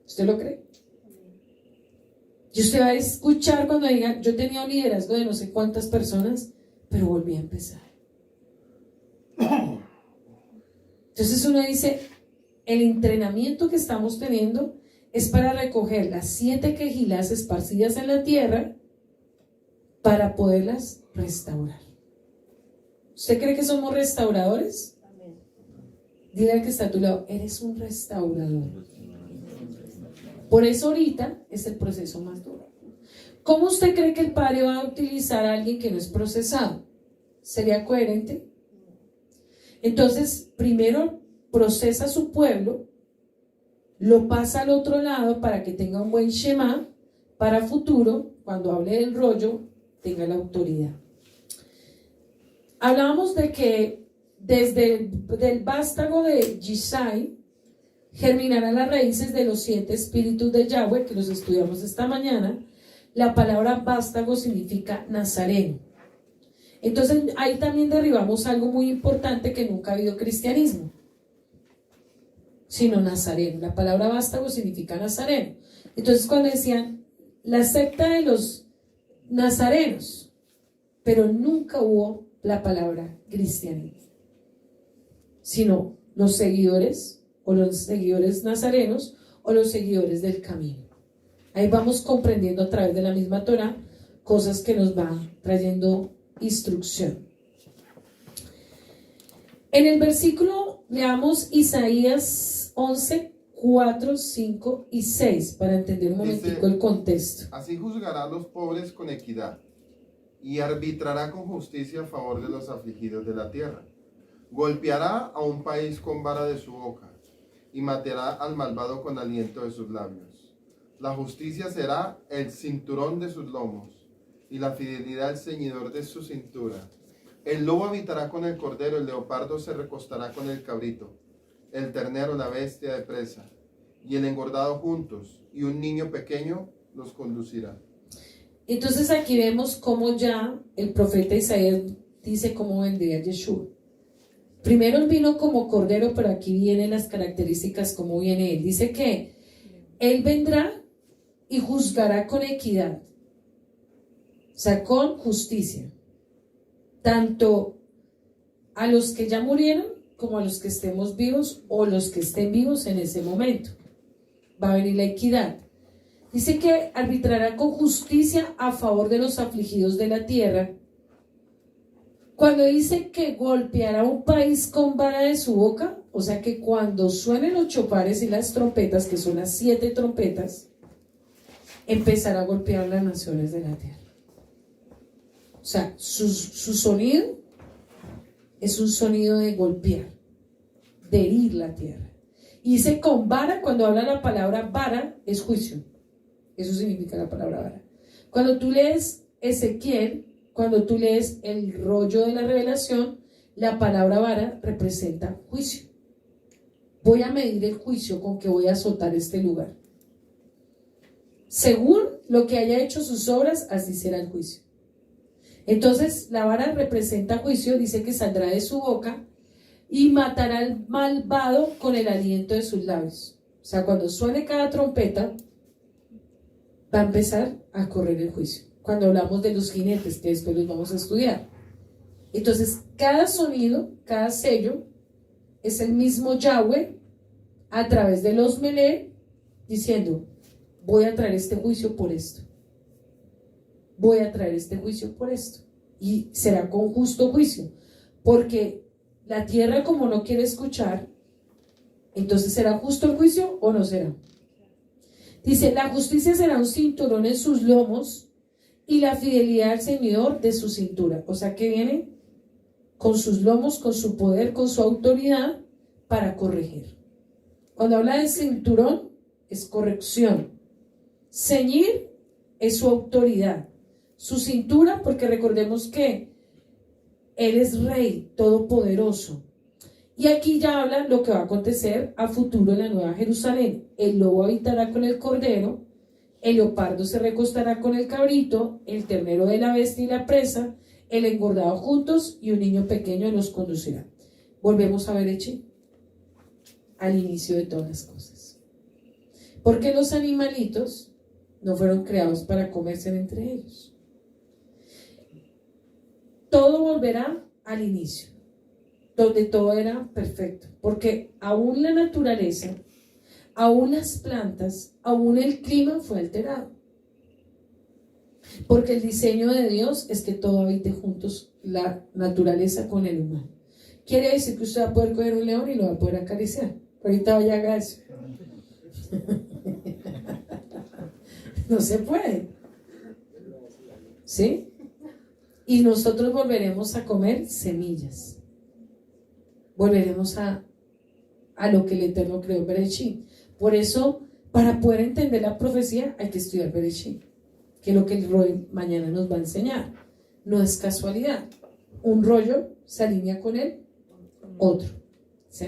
¿Usted lo cree? Y usted va a escuchar cuando digan, yo tenía un liderazgo de no sé cuántas personas, pero volví a empezar. Entonces uno dice, el entrenamiento que estamos teniendo es para recoger las 7 quejilás esparcidas en la tierra para poderlas restaurar. ¿Usted cree que somos restauradores? Dile al que está a tu lado, eres un restaurador. Por eso ahorita es el proceso más duro. ¿Cómo usted cree que el Padre va a utilizar a alguien que no es procesado? ¿Sería coherente? Entonces, primero procesa a su pueblo, lo pasa al otro lado para que tenga un buen Shema, para futuro, cuando hable del rollo, tenga la autoridad. Hablábamos de que desde el vástago de Yisai germinarán las raíces de los 7 espíritus de Yahweh, que los estudiamos esta mañana. La palabra vástago significa nazareno. Entonces ahí también derribamos algo muy importante, que nunca ha habido cristianismo, sino nazareno. La palabra vástago significa nazareno. Entonces cuando decían la secta de los nazarenos, pero nunca hubo la palabra cristianismo. sino los seguidores o los seguidores nazarenos o los seguidores del camino. Ahí vamos comprendiendo a través de la misma Torá cosas que nos va trayendo instrucción. En el versículo leamos Isaías 11, 4, 5 y 6 para entender un momentico el contexto. Así juzgará a los pobres con equidad y arbitrará con justicia a favor de los afligidos de la tierra. Golpeará a un país con vara de su boca y matará al malvado con aliento de sus labios. La justicia será el cinturón de sus lomos y la fidelidad el ceñidor de su cintura. El lobo habitará con el cordero, el leopardo se recostará con el cabrito, el ternero la bestia de presa, y el engordado juntos, y un niño pequeño los conducirá. Entonces aquí vemos cómo ya el profeta Isaías dice cómo vendría Yeshua. Primero él vino como cordero, pero aquí vienen las características cómo viene él. Dice que él vendrá y juzgará con equidad, o sea, con justicia, tanto a los que ya murieron como a los que estemos vivos o los que estén vivos en ese momento. Va a venir la equidad. Dice que arbitrará con justicia a favor de los afligidos de la tierra. Cuando dice que golpeará un país con vara de su boca, o sea que cuando suenen los chopares y las trompetas, que son las 7 trompetas, empezará a golpear las naciones de la tierra. O sea, su sonido es un sonido de golpear, de herir la tierra. Y dice con vara, cuando habla la palabra vara, es juicio. Eso significa la palabra vara. Cuando tú lees Ezequiel, cuando tú lees el rollo de la revelación, la palabra vara representa juicio. Voy a medir el juicio con que voy a azotar este lugar. Según lo que haya hecho sus obras, así será el juicio. Entonces, la vara representa juicio, dice que saldrá de su boca y matará al malvado con el aliento de sus labios. O sea, cuando suene cada trompeta, va a empezar a correr el juicio. Cuando hablamos de los jinetes, que después los vamos a estudiar. Entonces, cada sonido, cada sello, es el mismo Yahweh a través de los melé, diciendo, voy a traer este juicio por esto. Voy a traer este juicio por esto. Y será con justo juicio. Porque la tierra, como no quiere escuchar, entonces ¿será justo el juicio o no será? Dice, la justicia será un cinturón en sus lomos y la fidelidad al ceñidor de su cintura. O sea que viene con sus lomos, con su poder, con su autoridad para corregir. Cuando habla de cinturón, es corrección. Ceñir es su autoridad. Su cintura, porque recordemos que Él es Rey Todopoderoso. Y aquí ya habla lo que va a acontecer a futuro en la Nueva Jerusalén. El lobo habitará con el cordero, el leopardo se recostará con el cabrito, el ternero de la bestia y la presa, el engordado juntos y un niño pequeño los conducirá. Volvemos a Bereshit, al inicio de todas las cosas. Porque los animalitos no fueron creados para comerse entre ellos. Todo volverá al inicio, donde todo era perfecto, porque aún la naturaleza, aún las plantas, aún el clima fue alterado. Porque el diseño de Dios es que todo habite juntos, la naturaleza con el humano. Quiere decir que usted va a poder coger un león y lo va a poder acariciar. Ahorita vaya a haga eso. No se puede. ¿Sí? Y nosotros volveremos a comer semillas. Volveremos a lo que el Eterno creó en Bereshit. Por eso, para poder entender la profecía, hay que estudiar Bereshit, que es lo que el Roy mañana nos va a enseñar. No es casualidad. Un rollo se alinea con el otro. ¿Sí?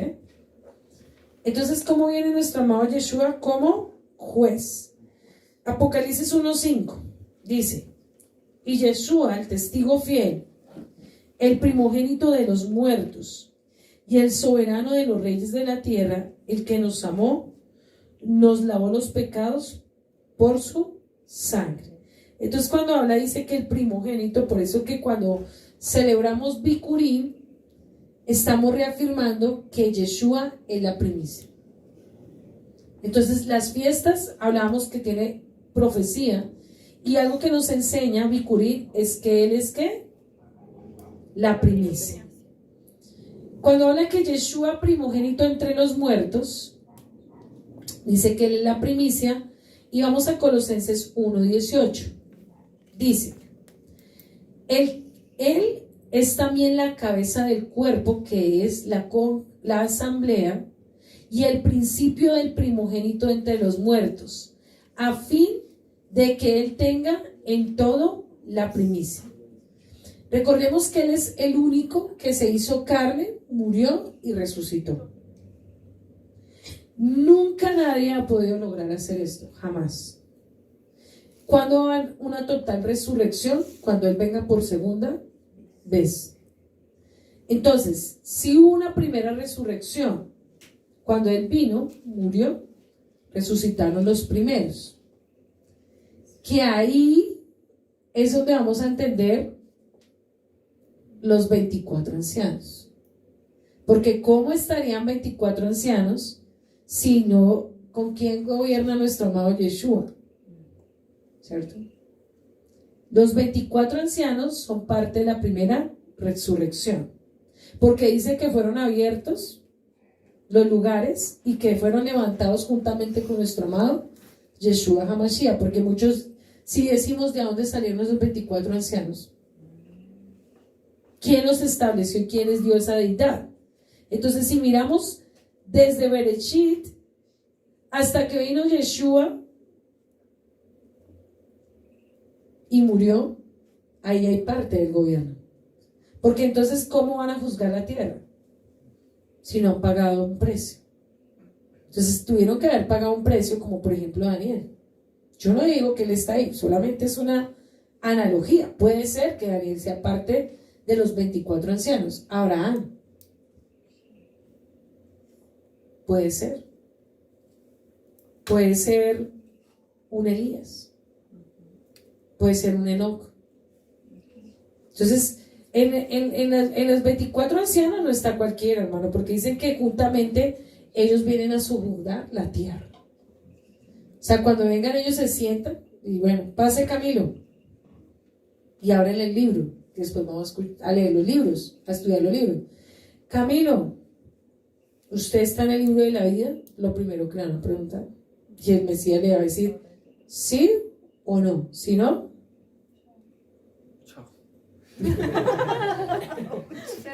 Entonces, ¿cómo viene nuestro amado Yeshua? Como juez. Apocalipsis 1:5 dice: y Yeshua, el testigo fiel, el primogénito de los muertos y el soberano de los reyes de la tierra, el que nos amó, nos lavó los pecados por su sangre. Entonces, cuando habla, dice que el primogénito, por eso que cuando celebramos Bikurim, estamos reafirmando que Yeshua es la primicia. Entonces las fiestas, hablábamos que tiene profecía, y algo que nos enseña Bikurit es que Él es ¿qué? La primicia. Cuando habla que Yeshua primogénito entre los muertos, dice que Él es la primicia, y vamos a Colosenses 1:18. Dice, Él es también la cabeza del cuerpo, que es la asamblea, y el principio del primogénito entre los muertos, a fin de que Él tenga en todo la primicia. Recordemos que Él es el único que se hizo carne, murió y resucitó. Nunca nadie ha podido lograr hacer esto, jamás. ¿Cuándo va a haber una total resurrección? Cuando Él venga por segunda vez. Entonces, si hubo una primera resurrección, cuando Él vino, murió, resucitaron los primeros. Que ahí es donde vamos a entender los 24 ancianos. Porque ¿cómo estarían 24 ancianos si no con quién gobierna nuestro amado Yeshua? ¿Cierto? Los 24 ancianos son parte de la primera resurrección. Porque dice que fueron abiertos los lugares y que fueron levantados juntamente con nuestro amado Yeshua HaMashiach. Porque muchos, si decimos de dónde salieron esos 24 ancianos, ¿quién los estableció y quién les dio esa deidad? Entonces, si miramos desde Bereshit hasta que vino Yeshua y murió, ahí hay parte del gobierno. Porque entonces, ¿cómo van a juzgar la tierra? Si no han pagado un precio. Entonces, tuvieron que haber pagado un precio, como por ejemplo Daniel. Yo no digo que él está ahí, solamente es una analogía. Puede ser que Daniel sea parte de los 24 ancianos. Abraham. Puede ser. Puede ser un Elías. Puede ser un Enoc. Entonces, en los 24 ancianos no está cualquiera, hermano, porque dicen que juntamente ellos vienen a subjugar la tierra. O sea, cuando vengan ellos se sientan y bueno, pase Camilo y abren el libro, que después vamos a leer los libros, a estudiar los libros. Camilo, ¿usted está en el libro de la vida? Lo primero que le van a preguntar. Y el Mesías le va a decir, ¿sí o no? Si no,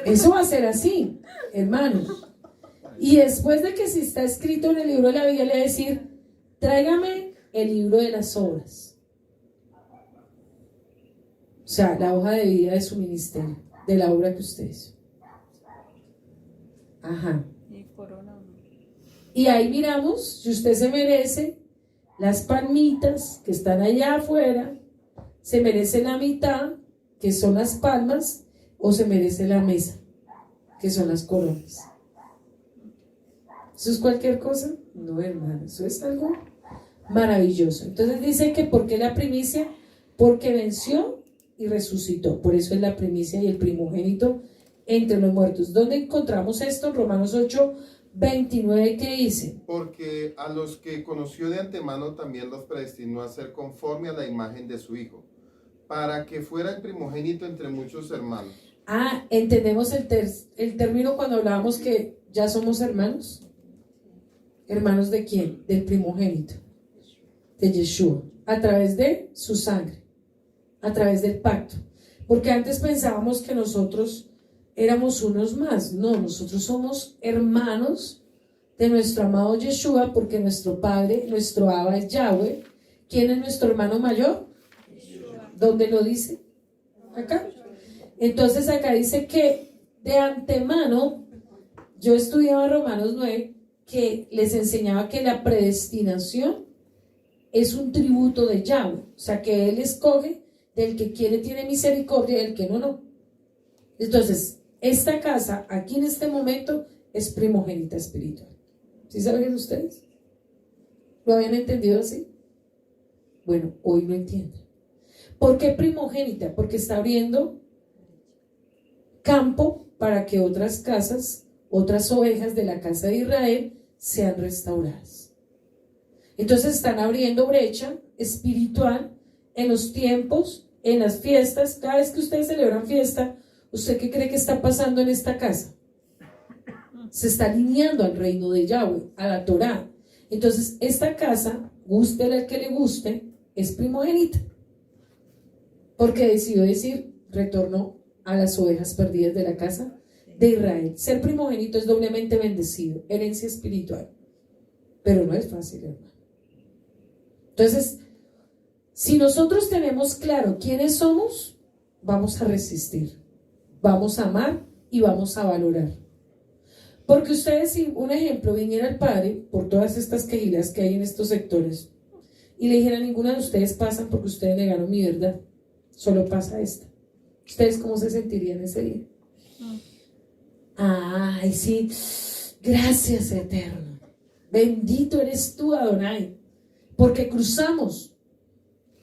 eso va a ser así, hermanos. Y después de que si está escrito en el libro de la vida, le va a decir, tráigame el libro de las obras. O sea, la hoja de vida de su ministerio, de la obra que usted hizo. Ajá. Y ahí miramos si usted se merece las palmitas que están allá afuera, se merece la mitad, que son las palmas, o se merece la mesa, que son las coronas. ¿Eso es cualquier cosa? No, hermano, eso es algo maravilloso. Entonces dice que ¿por qué la primicia? Porque venció y resucitó. Por eso es la primicia y el primogénito entre los muertos. ¿Dónde encontramos esto? Romanos 8:29, ¿qué dice? Porque a los que conoció de antemano también los predestinó a ser conforme a la imagen de su Hijo, para que fuera el primogénito entre muchos hermanos. Ah, entendemos el término cuando hablábamos que ya somos hermanos. ¿Hermanos de quién? Del primogénito, de Yeshua, a través de su sangre, a través del pacto. Porque antes pensábamos que nosotros éramos unos más. No, nosotros somos hermanos de nuestro amado Yeshua, porque nuestro Padre, nuestro Abba es Yahweh. ¿Quién es nuestro hermano mayor? ¿Dónde lo dice? Acá. Entonces acá dice que de antemano, yo estudiaba Romanos 9, que les enseñaba que la predestinación es un tributo de Yahweh. O sea, que Él escoge, del que quiere tiene misericordia, del que no, no. Entonces, esta casa, aquí en este momento, es primogénita espiritual. ¿Sí saben ustedes? ¿Lo habían entendido así? Bueno, hoy lo entienden. ¿Por qué primogénita? Porque está abriendo campo para que otras casas, otras ovejas de la casa de Israel sean restauradas. Entonces están abriendo brecha espiritual en los tiempos, en las fiestas. Cada vez que ustedes celebran fiesta, ¿usted qué cree que está pasando en esta casa? Se está alineando al reino de Yahweh, a la Torá. Entonces esta casa, gústele al que le guste, es primogénita, porque decidió decir retorno a las ovejas perdidas de la casa de Israel. Ser primogénito es doblemente bendecido, herencia espiritual, pero no es fácil, hermano. Entonces, si nosotros tenemos claro quiénes somos, vamos a resistir, vamos a amar y vamos a valorar. Porque ustedes, si un ejemplo viniera el Padre por todas estas quejilas que hay en estos sectores y le dijera: ninguna de ustedes pasan porque ustedes negaron mi verdad, solo pasa esta, ¿ustedes cómo se sentirían ese día? Ay, sí, gracias eterno, bendito eres tú, Adonai, porque cruzamos,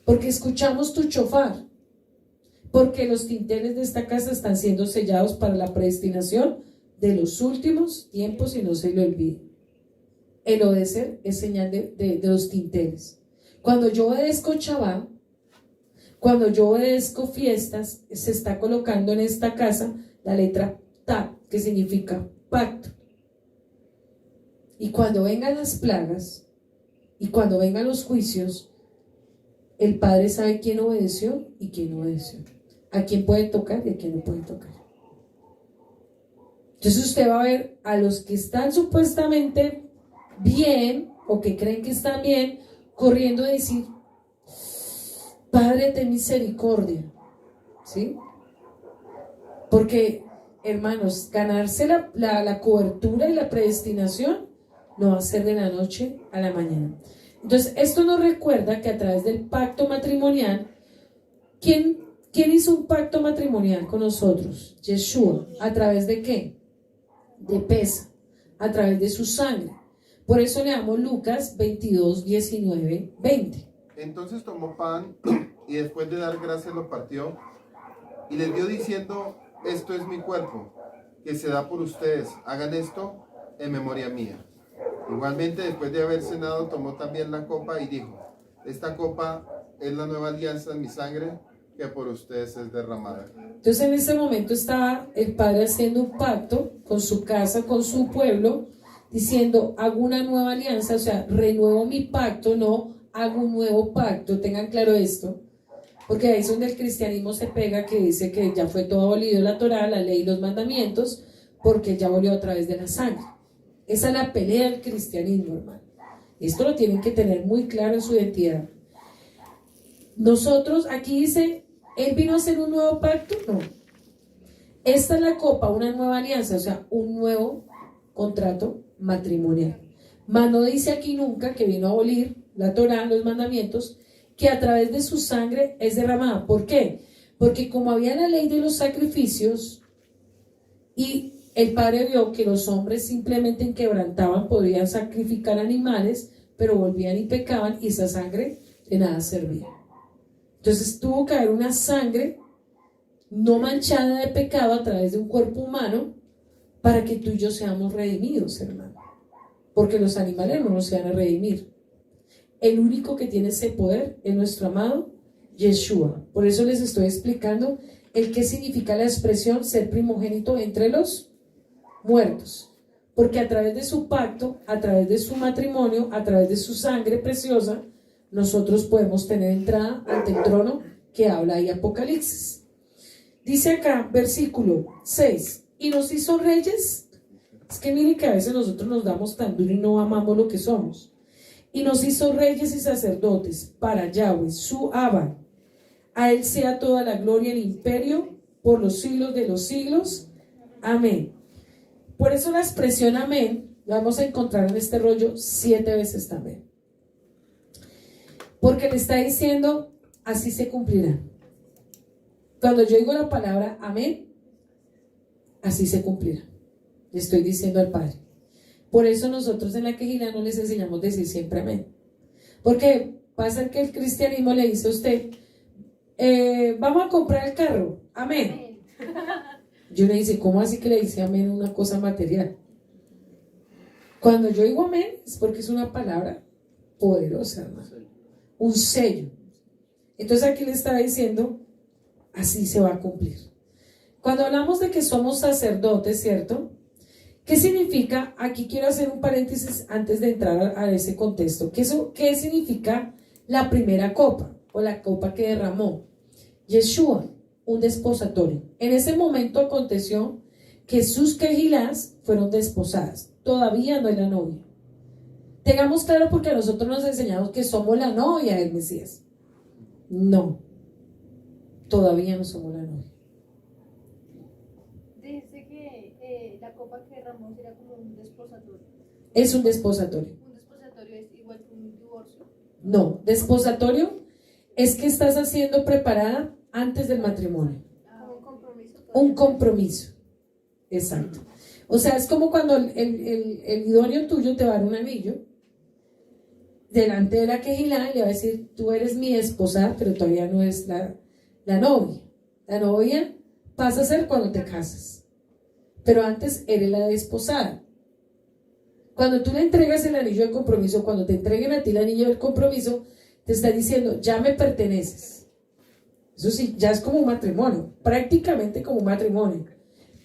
porque escuchamos tu shofar, porque los dinteles de esta casa están siendo sellados para la predestinación de los últimos tiempos, y no se lo olvide. El obedecer es señal de los dinteles. Cuando yo obedezco Shabbat, cuando yo obedezco fiestas, se está colocando en esta casa la letra Ta, que significa pacto. Y cuando vengan las plagas y cuando vengan los juicios, el Padre sabe quién obedeció y quién no obedeció, a quién puede tocar y a quién no puede tocar. Entonces usted va a ver a los que están supuestamente bien o que creen que están bien, corriendo a decir: Padre, ten misericordia, ¿sí? Porque, hermanos, ganarse la cobertura y la predestinación no va a ser de la noche a la mañana. Entonces, esto nos recuerda que a través del pacto matrimonial, ¿quién hizo un pacto matrimonial con nosotros? Yeshua. ¿A través de qué? De Pesa, a través de su sangre. Por eso leamos Lucas 22, 19, 20. Entonces tomó pan y después de dar gracias lo partió y les dio diciendo: esto es mi cuerpo, que se da por ustedes, hagan esto en memoria mía. Igualmente, después de haber cenado, tomó también la copa y dijo: esta copa es la nueva alianza en mi sangre, que por ustedes es derramada. Entonces en ese momento estaba el Padre haciendo un pacto con su casa, con su pueblo, diciendo: hago una nueva alianza, o sea, renuevo mi pacto, no hago un nuevo pacto. Tengan claro esto, porque ahí es donde el cristianismo se pega, que dice que ya fue todo abolido, la Torá, la ley y los mandamientos, porque ya volvió a través de la sangre. Esa es la pelea del cristianismo, hermano. Esto lo tienen que tener muy claro en su identidad. Nosotros, aquí dice, ¿Él vino a hacer un nuevo pacto? No. Esta es la copa, una nueva alianza, o sea, un nuevo contrato matrimonial. Mas no dice aquí nunca que vino a abolir la Torá, los mandamientos, que a través de su sangre es derramada. ¿Por qué? Porque como había la ley de los sacrificios y el Padre vio que los hombres simplemente inquebrantaban, podían sacrificar animales, pero volvían y pecaban, y esa sangre de nada servía. Entonces tuvo que haber una sangre no manchada de pecado a través de un cuerpo humano para que tú y yo seamos redimidos, hermano. Porque los animales no nos van a redimir. El único que tiene ese poder es nuestro amado Yeshua. Por eso les estoy explicando el qué significa la expresión ser primogénito entre los muertos. Porque a través de su pacto, a través de su matrimonio, a través de su sangre preciosa, nosotros podemos tener entrada ante el trono que habla ahí Apocalipsis. Dice acá, versículo 6, y nos hizo reyes. Es que miren que a veces nosotros nos damos tan duro y no amamos lo que somos. Y nos hizo reyes y sacerdotes para Yahweh, su Abba. A Él sea toda la gloria y el imperio por los siglos de los siglos. Amén. Por eso la expresión amén la vamos a encontrar en este rollo 7 veces también. Porque le está diciendo, así se cumplirá. Cuando yo digo la palabra amén, así se cumplirá. Le estoy diciendo al Padre. Por eso nosotros en la quejila no les enseñamos a decir siempre amén. Porque pasa que el cristianismo le dice a usted, vamos a comprar el carro, amén. Y uno dice, ¿cómo así que le dice amén a una cosa material? Cuando yo digo amén es porque es una palabra poderosa, hermano. Un sello. Entonces aquí le está diciendo, así se va a cumplir. Cuando hablamos de que somos sacerdotes, ¿cierto? ¿Qué significa? Aquí quiero hacer un paréntesis antes de entrar a ese contexto. ¿Qué significa la primera copa o la copa que derramó? Yeshua, un desposatorio. En ese momento aconteció que sus quejilás fueron desposadas. Todavía no es la novia. Tengamos claro porque a nosotros nos enseñamos que somos la novia del Mesías. No, todavía no somos la novia. Dice que la copa que derramó era como un desposatorio. Es un desposatorio. ¿Un desposatorio es igual que un divorcio? No, desposatorio es que estás haciendo preparada antes del matrimonio. ¿Como un compromiso? Un compromiso. Exacto. O sea, es como cuando el idóneo tuyo te va a dar un anillo delante de la quejilá y le va a decir, tú eres mi esposa, pero todavía no es la novia. La novia pasa a ser cuando te casas, pero antes eres la desposada. Cuando tú le entregas el anillo de compromiso, cuando te entreguen a ti el anillo del compromiso, te está diciendo, ya me perteneces. Eso sí, ya es como un matrimonio, prácticamente como un matrimonio.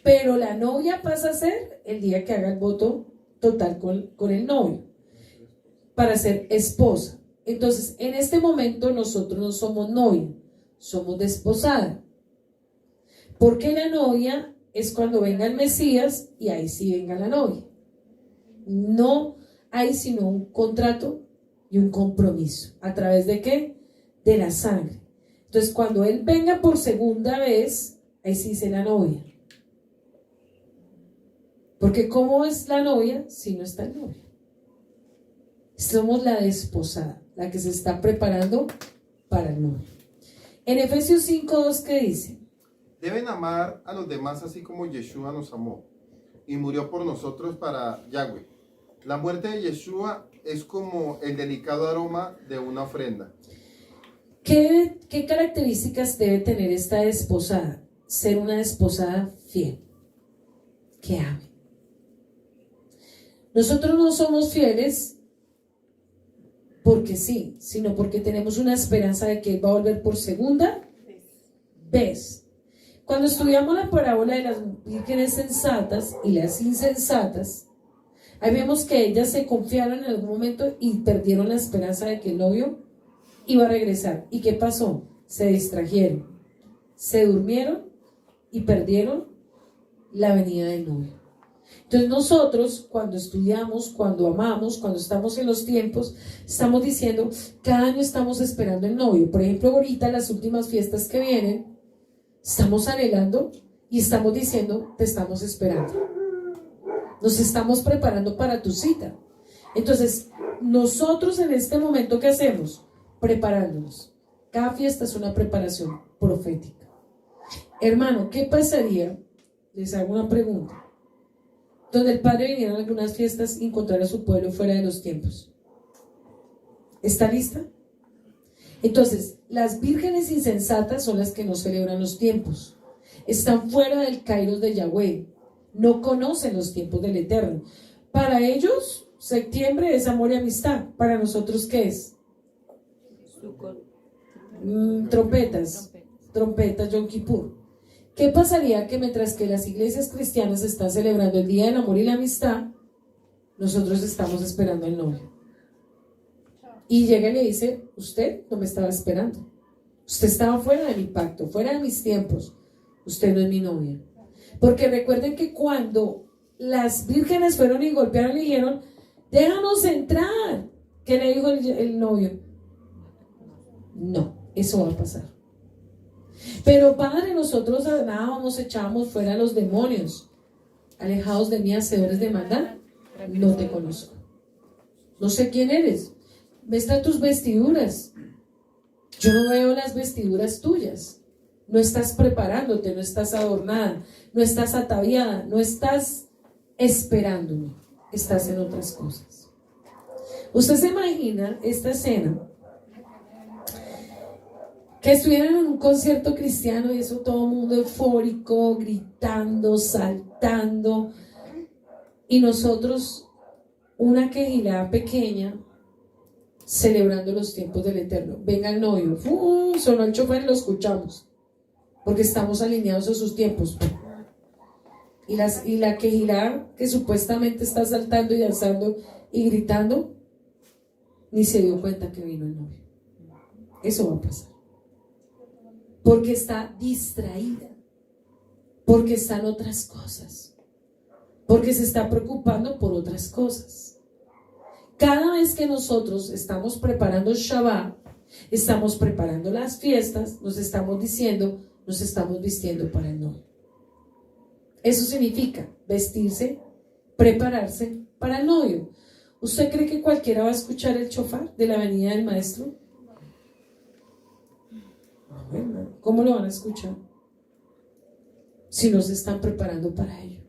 Pero la novia pasa a ser el día que haga el voto total con el novio, para ser esposa. Entonces, en este momento nosotros no somos novia, somos desposada. Porque la novia es cuando venga el Mesías y ahí sí venga la novia. No hay sino un contrato y un compromiso. ¿A través de qué? De la sangre. Entonces, cuando Él venga por segunda vez, ahí sí es la novia. Porque ¿cómo es la novia si no está el novio? Somos la desposada, la que se está preparando para el novio. En Efesios 5:2, ¿qué dice? Deben amar a los demás así como Yeshua nos amó y murió por nosotros para Yahweh. La muerte de Yeshua es como el delicado aroma de una ofrenda. ¿Qué características debe tener esta desposada? Ser una desposada fiel, que ame. Nosotros no somos fieles porque sí, sino porque tenemos una esperanza de que Él va a volver por segunda vez. Cuando estudiamos la parábola de las vírgenes sensatas y las insensatas, ahí vemos que ellas se confiaron en algún momento y perdieron la esperanza de que el novio iba a regresar. ¿Y qué pasó? Se distrajeron, se durmieron y perdieron la venida del novio. Entonces nosotros cuando estudiamos, cuando amamos, cuando estamos en los tiempos, estamos diciendo, cada año estamos esperando el novio. Por ejemplo, ahorita las últimas fiestas que vienen, estamos anhelando y estamos diciendo, te estamos esperando. Nos estamos preparando para tu cita. Entonces, nosotros en este momento, ¿qué hacemos? Preparándonos. Cada fiesta es una preparación profética. Hermano, ¿qué pasaría? Les hago una pregunta. Donde el Padre viniera a algunas fiestas y encontrara a su pueblo fuera de los tiempos. ¿Está lista? Entonces, las vírgenes insensatas son las que no celebran los tiempos. Están fuera del kairos de Yahweh. No conocen los tiempos del Eterno. Para ellos, septiembre es amor y amistad. Para nosotros, ¿qué es? Trompetas, Yom Kippur. ¿Qué pasaría que mientras que las iglesias cristianas están celebrando el Día del Amor y la Amistad, nosotros estamos esperando al novio? Y llega y le dice, usted no me estaba esperando. Usted estaba fuera de mi pacto, fuera de mis tiempos. Usted no es mi novia. Porque recuerden que cuando las vírgenes fueron y golpearon y dijeron, déjanos entrar. ¿Qué le dijo el novio? No, eso va a pasar. Pero Padre, nosotros ordenábamos, echábamos fuera a los demonios. Alejados de mí, hacedores de maldad, no te conozco. No sé quién eres. Muestra tus vestiduras. Yo no veo las vestiduras tuyas. No estás preparándote, no estás adornada, no estás ataviada, no estás esperándome. Estás en otras cosas. Usted se imagina esta escena. Que estuvieran en un concierto cristiano y eso, todo el mundo eufórico, gritando, saltando, y nosotros una quejilada pequeña celebrando los tiempos del Eterno. Venga el novio, ¡fum! Sonó el chofer y lo escuchamos porque estamos alineados a sus tiempos. Y la quejilada que supuestamente está saltando y danzando y gritando, ni se dio cuenta que vino el novio. Eso va a pasar porque está distraída, porque están otras cosas, porque se está preocupando por otras cosas. Cada vez que nosotros estamos preparando Shabbat, estamos preparando las fiestas, nos estamos diciendo, nos estamos vistiendo para el novio. Eso significa vestirse, prepararse para el novio. ¿Usted cree que cualquiera va a escuchar el shofar de la venida del maestro? ¿Cómo lo van a escuchar? Si no se están preparando para ello.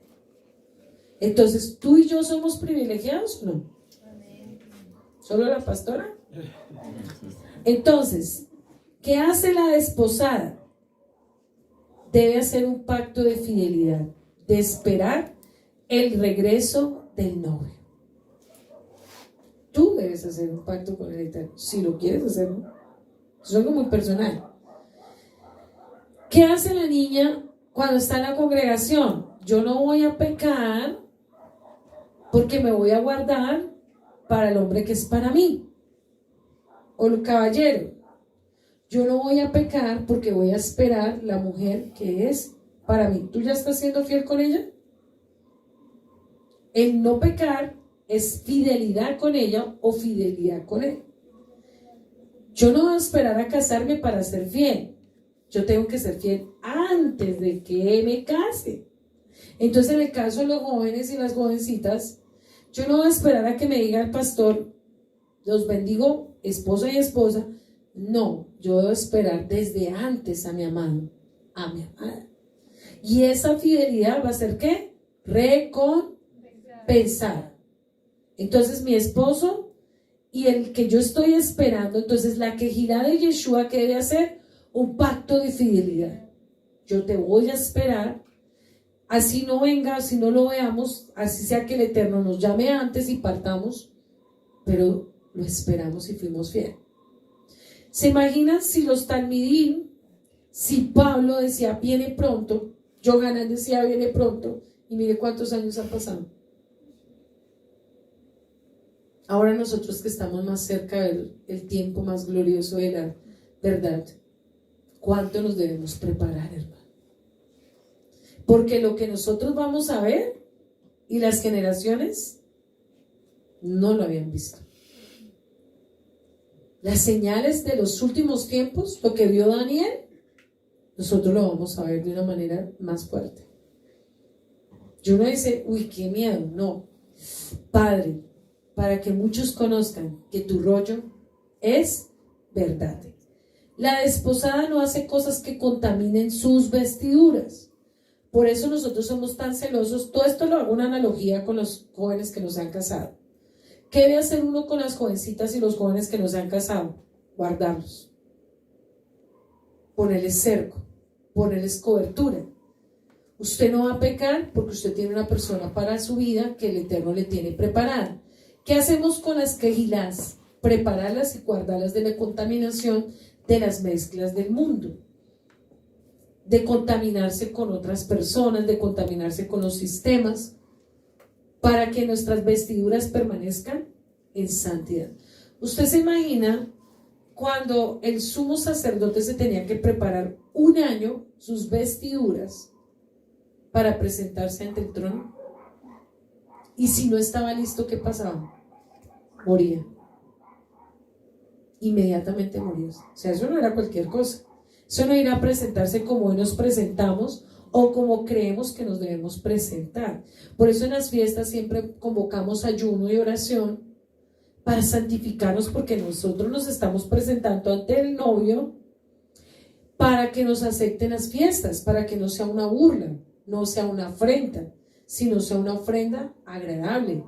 Entonces, ¿tú y yo somos privilegiados? No. ¿Solo la pastora? Entonces, ¿qué hace la desposada? Debe hacer un pacto de fidelidad, de esperar el regreso del novio. Tú debes hacer un pacto con el Eterno, si lo quieres hacerlo. Es algo muy personal. ¿Qué hace la niña cuando está en la congregación? Yo no voy a pecar porque me voy a guardar para el hombre que es para mí. O el caballero, yo no voy a pecar porque voy a esperar la mujer que es para mí. ¿Tú ya estás siendo fiel con ella? El no pecar es fidelidad con ella o fidelidad con él. Yo no voy a esperar a casarme para ser fiel. Yo tengo que ser fiel antes de que me case. Entonces, en el caso de los jóvenes y las jovencitas, yo no voy a esperar a que me diga el pastor, los bendigo, esposa y esposa. No, yo debo esperar desde antes a mi amado, a mi amada. Y esa fidelidad va a ser ¿qué? Recompensada. Entonces, mi esposo y el que yo estoy esperando, entonces la quejilá de Yeshua, ¿qué debe hacer? Un pacto de fidelidad. Yo te voy a esperar, así no venga, así no lo veamos, así sea que el Eterno nos llame antes y partamos, pero lo esperamos y fuimos fieles. ¿Se imaginan si los talmidim, si Pablo decía viene pronto, Yohanan decía viene pronto, y mire cuántos años han pasado? Ahora nosotros que estamos más cerca del tiempo más glorioso de la verdad, ¿cuánto nos debemos preparar, hermano? Porque lo que nosotros vamos a ver y las generaciones no lo habían visto. Las señales de los últimos tiempos, lo que vio Daniel, nosotros lo vamos a ver de una manera más fuerte. Yo no dice, uy, qué miedo, no. Padre, para que muchos conozcan que tu rollo es verdad. La desposada no hace cosas que contaminen sus vestiduras. Por eso nosotros somos tan celosos. Todo esto lo hago una analogía con los jóvenes que no se han casado. ¿Qué debe hacer uno con las jovencitas y los jóvenes que no se han casado? Guardarlos. Ponerles cerco, ponerles cobertura. Usted no va a pecar porque usted tiene una persona para su vida que el Eterno le tiene preparada. ¿Qué hacemos con las quejilás? Prepararlas y guardarlas de la contaminación de las mezclas del mundo, de contaminarse con otras personas, de contaminarse con los sistemas, para que nuestras vestiduras permanezcan en santidad. Usted se imagina cuando el sumo sacerdote se tenía que preparar un año sus vestiduras para presentarse ante el trono, y si no estaba listo, ¿qué pasaba? Moría. Inmediatamente murió. O sea, eso no era cualquier cosa. Eso no era presentarse como hoy nos presentamos o como creemos que nos debemos presentar. Por eso en las fiestas siempre convocamos ayuno y oración para santificarnos, porque nosotros nos estamos presentando ante el novio para que nos acepten las fiestas, para que no sea una burla, no sea una afrenta, sino sea una ofrenda agradable.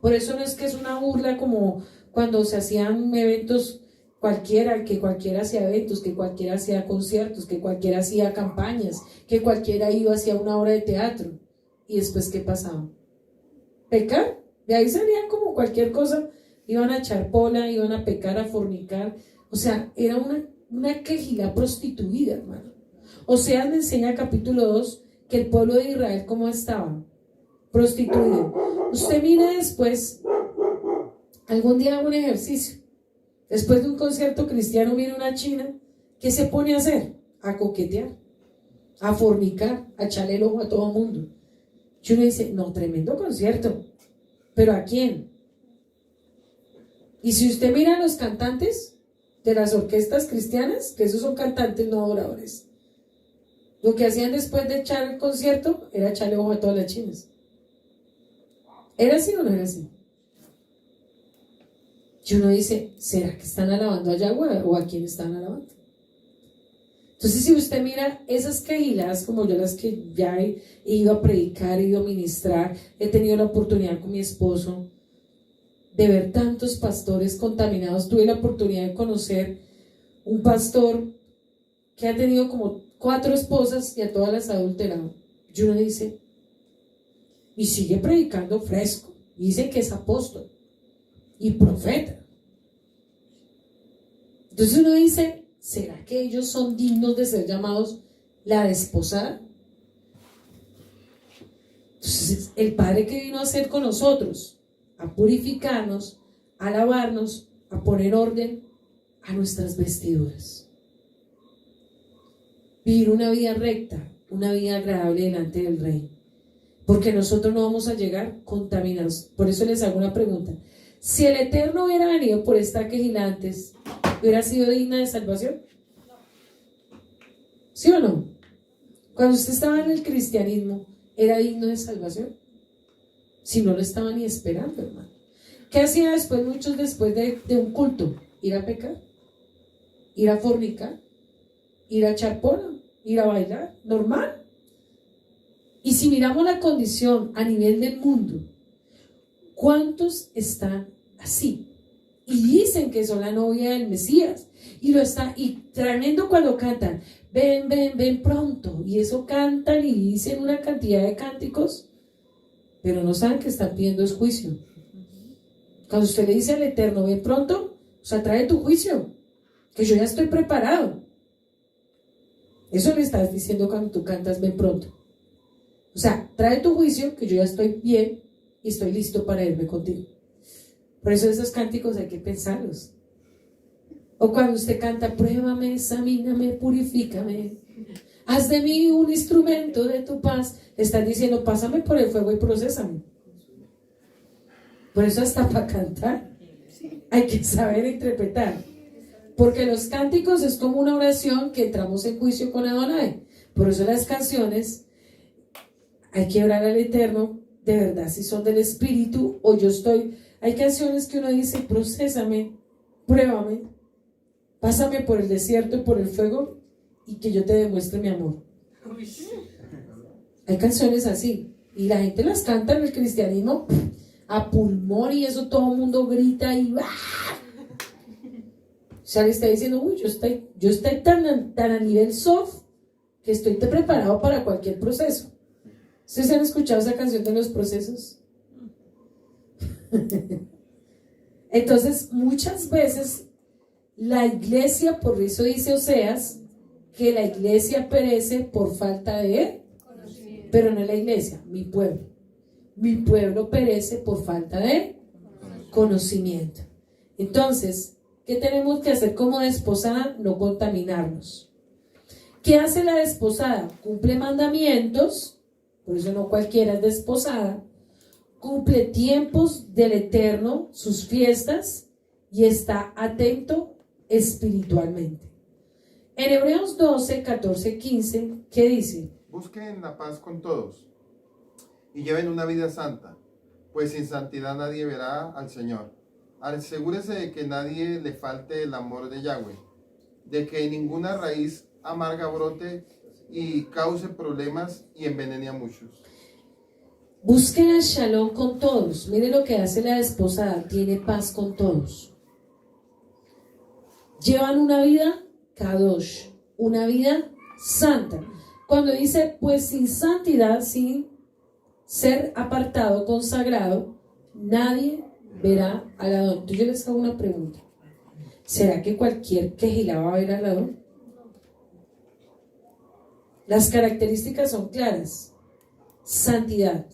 Por eso no es que es una burla como cuando se hacían eventos que cualquiera hacía eventos, que cualquiera hacía conciertos, que cualquiera hacía campañas, que cualquiera iba hacia una obra de teatro. ¿Y después qué pasaba? Pecar. De ahí salían como cualquier cosa, iban a echar pola, iban a pecar, a fornicar. O sea, era una quejila prostituida, hermano. Oseas me enseña capítulo 2 que el pueblo de Israel, ¿cómo estaba? Prostituido. Usted mire después, algún día hago un ejercicio. Después de un concierto cristiano, mire una china, ¿qué se pone a hacer? A coquetear, a fornicar, a echarle el ojo a todo el mundo. Y uno dice, no, tremendo concierto. ¿Pero a quién? Y si usted mira a los cantantes de las orquestas cristianas, que esos son cantantes, no adoradores, lo que hacían después de echar el concierto era echarle ojo a todas las chinas. ¿Era así o no era así? Y uno dice, ¿será que están alabando a Yahweh o a quién están alabando? Entonces, si usted mira esas quejilas, como yo las que ya he ido a predicar, he ido a ministrar, he tenido la oportunidad con mi esposo de ver tantos pastores contaminados. Tuve la oportunidad de conocer un pastor que ha tenido como 4 esposas y a todas las ha adulterado. Y uno dice, y sigue predicando fresco, y dice que es apóstol y profeta. Entonces uno dice, ¿será que ellos son dignos de ser llamados la desposada? Entonces el Padre que vino a hacer con nosotros, a purificarnos, a lavarnos, a poner orden a nuestras vestiduras, vivir una vida recta, una vida agradable delante del Rey, porque nosotros no vamos a llegar contaminados. Por eso les hago una pregunta: si el Eterno hubiera venido por esta quejila antes, ¿hubiera sido digna de salvación? ¿Sí o no? Cuando usted estaba en el cristianismo, ¿era digno de salvación? Si no lo estaba ni esperando, hermano. ¿Qué hacía después muchos después de un culto? Ir a pecar, ir a fornicar, ir a echar pola, ir a bailar, normal. Y si miramos la condición a nivel del mundo, ¿cuántos están así? Y dicen que son la novia del Mesías. Y lo está, y tremendo cuando cantan, ven, ven, ven pronto. Y eso cantan y dicen una cantidad de cánticos, pero no saben que están pidiendo es juicio. Cuando usted le dice al Eterno, ven pronto, o sea, trae tu juicio, que yo ya estoy preparado. Eso le estás diciendo cuando tú cantas, ven pronto. O sea, trae tu juicio, que yo ya estoy bien y estoy listo para irme contigo. Por eso esos cánticos hay que pensarlos. O cuando usted canta, pruébame, examíname, purifícame, haz de mí un instrumento de tu paz. Le estás diciendo, pásame por el fuego y procésame. Por eso hasta para cantar hay que saber interpretar. Porque los cánticos es como una oración que entramos en juicio con Adonai. Por eso las canciones hay que orar al Eterno, de verdad, si son del Espíritu o yo estoy. Hay canciones que uno dice, procésame, pruébame, pásame por el desierto y por el fuego y que yo te demuestre mi amor. Hay canciones así y la gente las canta en el cristianismo a pulmón y eso todo el mundo grita y ¡ah! O sea, le está diciendo, uy, yo estoy tan a nivel soft que estoy preparado para cualquier proceso. ¿Ustedes han escuchado esa canción de los procesos? Entonces, muchas veces la iglesia, por eso dice Oseas, que la iglesia perece por falta de conocimiento. Pero no la iglesia, mi pueblo. Mi pueblo perece por falta de conocimiento. Entonces, ¿qué tenemos que hacer como desposada? No contaminarnos. ¿Qué hace la desposada? Cumple mandamientos, por eso no cualquiera es desposada. Cumple tiempos del Eterno, sus fiestas, y está atento espiritualmente. En Hebreos 12, 14, 15, ¿qué dice? Busquen la paz con todos y lleven una vida santa, pues sin santidad nadie verá al Señor. Asegúrese de que nadie le falte el amor de Yahweh, de que ninguna raíz amarga brote y cause problemas y envenene a muchos. Busquen el shalom con todos. Mire lo que hace la desposada, tiene paz con todos. Llevan una vida kadosh, una vida santa. Cuando dice, pues sin santidad, sin ser apartado, consagrado, nadie verá al Adón. Entonces yo les hago una pregunta. ¿Será que cualquier quejilá va a ver al Adón? Las características son claras. Santidad.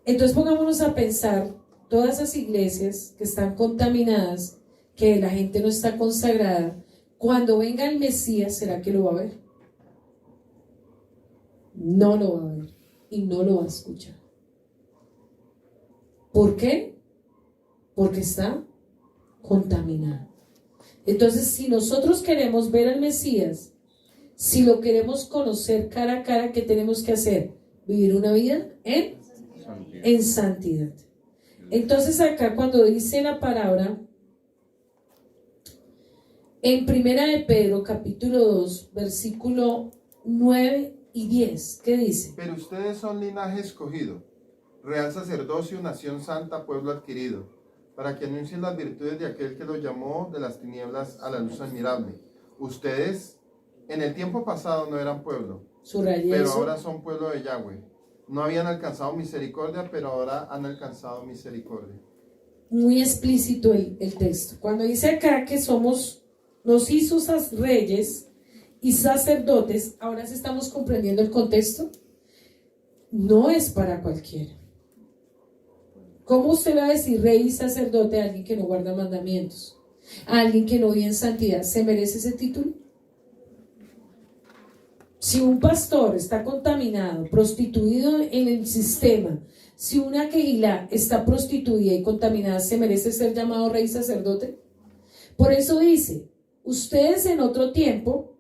Entonces pongámonos a pensar todas esas iglesias que están contaminadas, que la gente no está consagrada. Cuando venga el Mesías, ¿será que lo va a ver? No lo va a ver y no lo va a escuchar. ¿Por qué? Porque está contaminado. Entonces, si nosotros queremos ver al Mesías, si lo queremos conocer cara a cara, ¿qué tenemos que hacer? Vivir una vida en santidad. Entonces acá cuando dice la palabra en Primera de Pedro capítulo 2 versículo 9 y 10, ¿qué dice? Pero ustedes son linaje escogido, real sacerdocio, nación santa, pueblo adquirido, para que anuncien las virtudes de aquel que los llamó de las tinieblas a la luz admirable. Ustedes en el tiempo pasado no eran pueblo, pero ahora son pueblo de Yahweh. No habían alcanzado misericordia, pero ahora han alcanzado misericordia. Muy explícito el texto. Cuando dice acá que nos hizo reyes y sacerdotes, ahora sí estamos comprendiendo el contexto. No es para cualquiera. ¿Cómo usted va a decir rey y sacerdote a alguien que no guarda mandamientos? A alguien que no vive en santidad. ¿Se merece ese título? Si un pastor está contaminado, prostituido en el sistema, si una quejilá está prostituida y contaminada, ¿se merece ser llamado rey y sacerdote? Por eso dice, ustedes en otro tiempo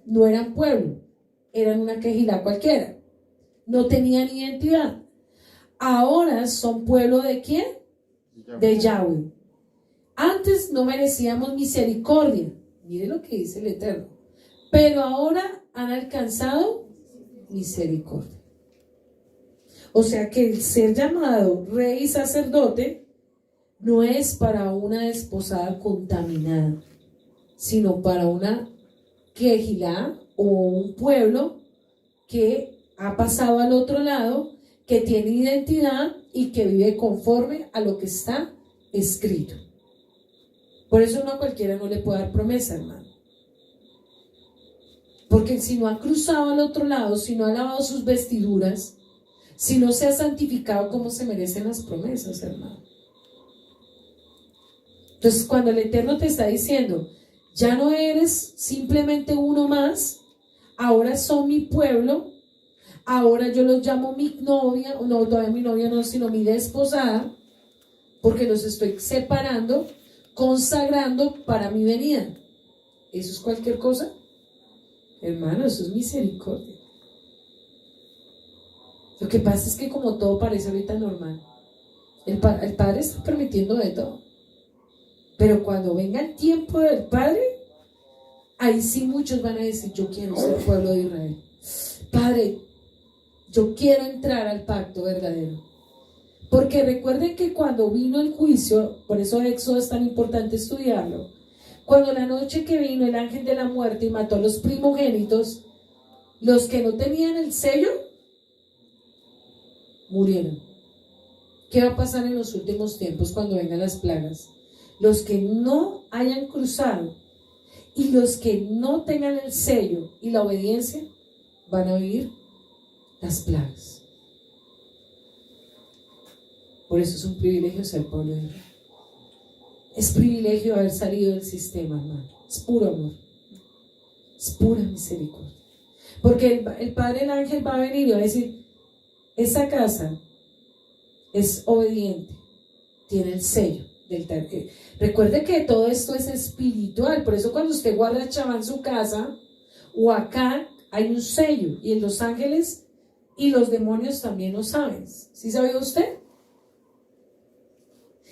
no eran pueblo, eran una quejilá cualquiera, no tenían identidad. Ahora son pueblo ¿de quién? De Yahweh. Antes no merecíamos misericordia, mire lo que dice el Eterno, pero ahora han alcanzado misericordia. O sea que el ser llamado rey y sacerdote no es para una desposada contaminada, sino para una quejilá o un pueblo que ha pasado al otro lado, que tiene identidad y que vive conforme a lo que está escrito. Por eso no a cualquiera no le puede dar promesa, hermano. Porque si no ha cruzado al otro lado, si no ha lavado sus vestiduras, si no se ha santificado como se merecen las promesas, hermano. Entonces, cuando el Eterno te está diciendo, ya no eres simplemente uno más, ahora son mi pueblo, ahora yo los llamo mi novia, no, todavía mi novia no, sino mi desposada, porque los estoy separando, consagrando para mi venida. ¿Eso es cualquier cosa? Hermano, eso es misericordia. Lo que pasa es que como todo parece ahorita normal, el Padre está permitiendo de todo, pero cuando venga el tiempo del Padre, ahí sí muchos van a decir, yo quiero ser pueblo de Israel. Padre, yo quiero entrar al pacto verdadero. Porque recuerden que cuando vino el juicio, por eso Éxodo es tan importante estudiarlo, cuando la noche que vino el ángel de la muerte y mató a los primogénitos, los que no tenían el sello, murieron. ¿Qué va a pasar en los últimos tiempos cuando vengan las plagas? Los que no hayan cruzado y los que no tengan el sello y la obediencia van a vivir las plagas. Por eso es un privilegio ser pueblo de Israel. Es privilegio haber salido del sistema, hermano. Es puro amor. Es pura misericordia. Porque el Padre del ángel va a venir y va a decir, esa casa es obediente, tiene el sello del tercer. Recuerde que todo esto es espiritual, por eso cuando usted guarda Shabbat en su casa o acá hay un sello, y en los ángeles y los demonios también lo saben. ¿Sí sabe usted?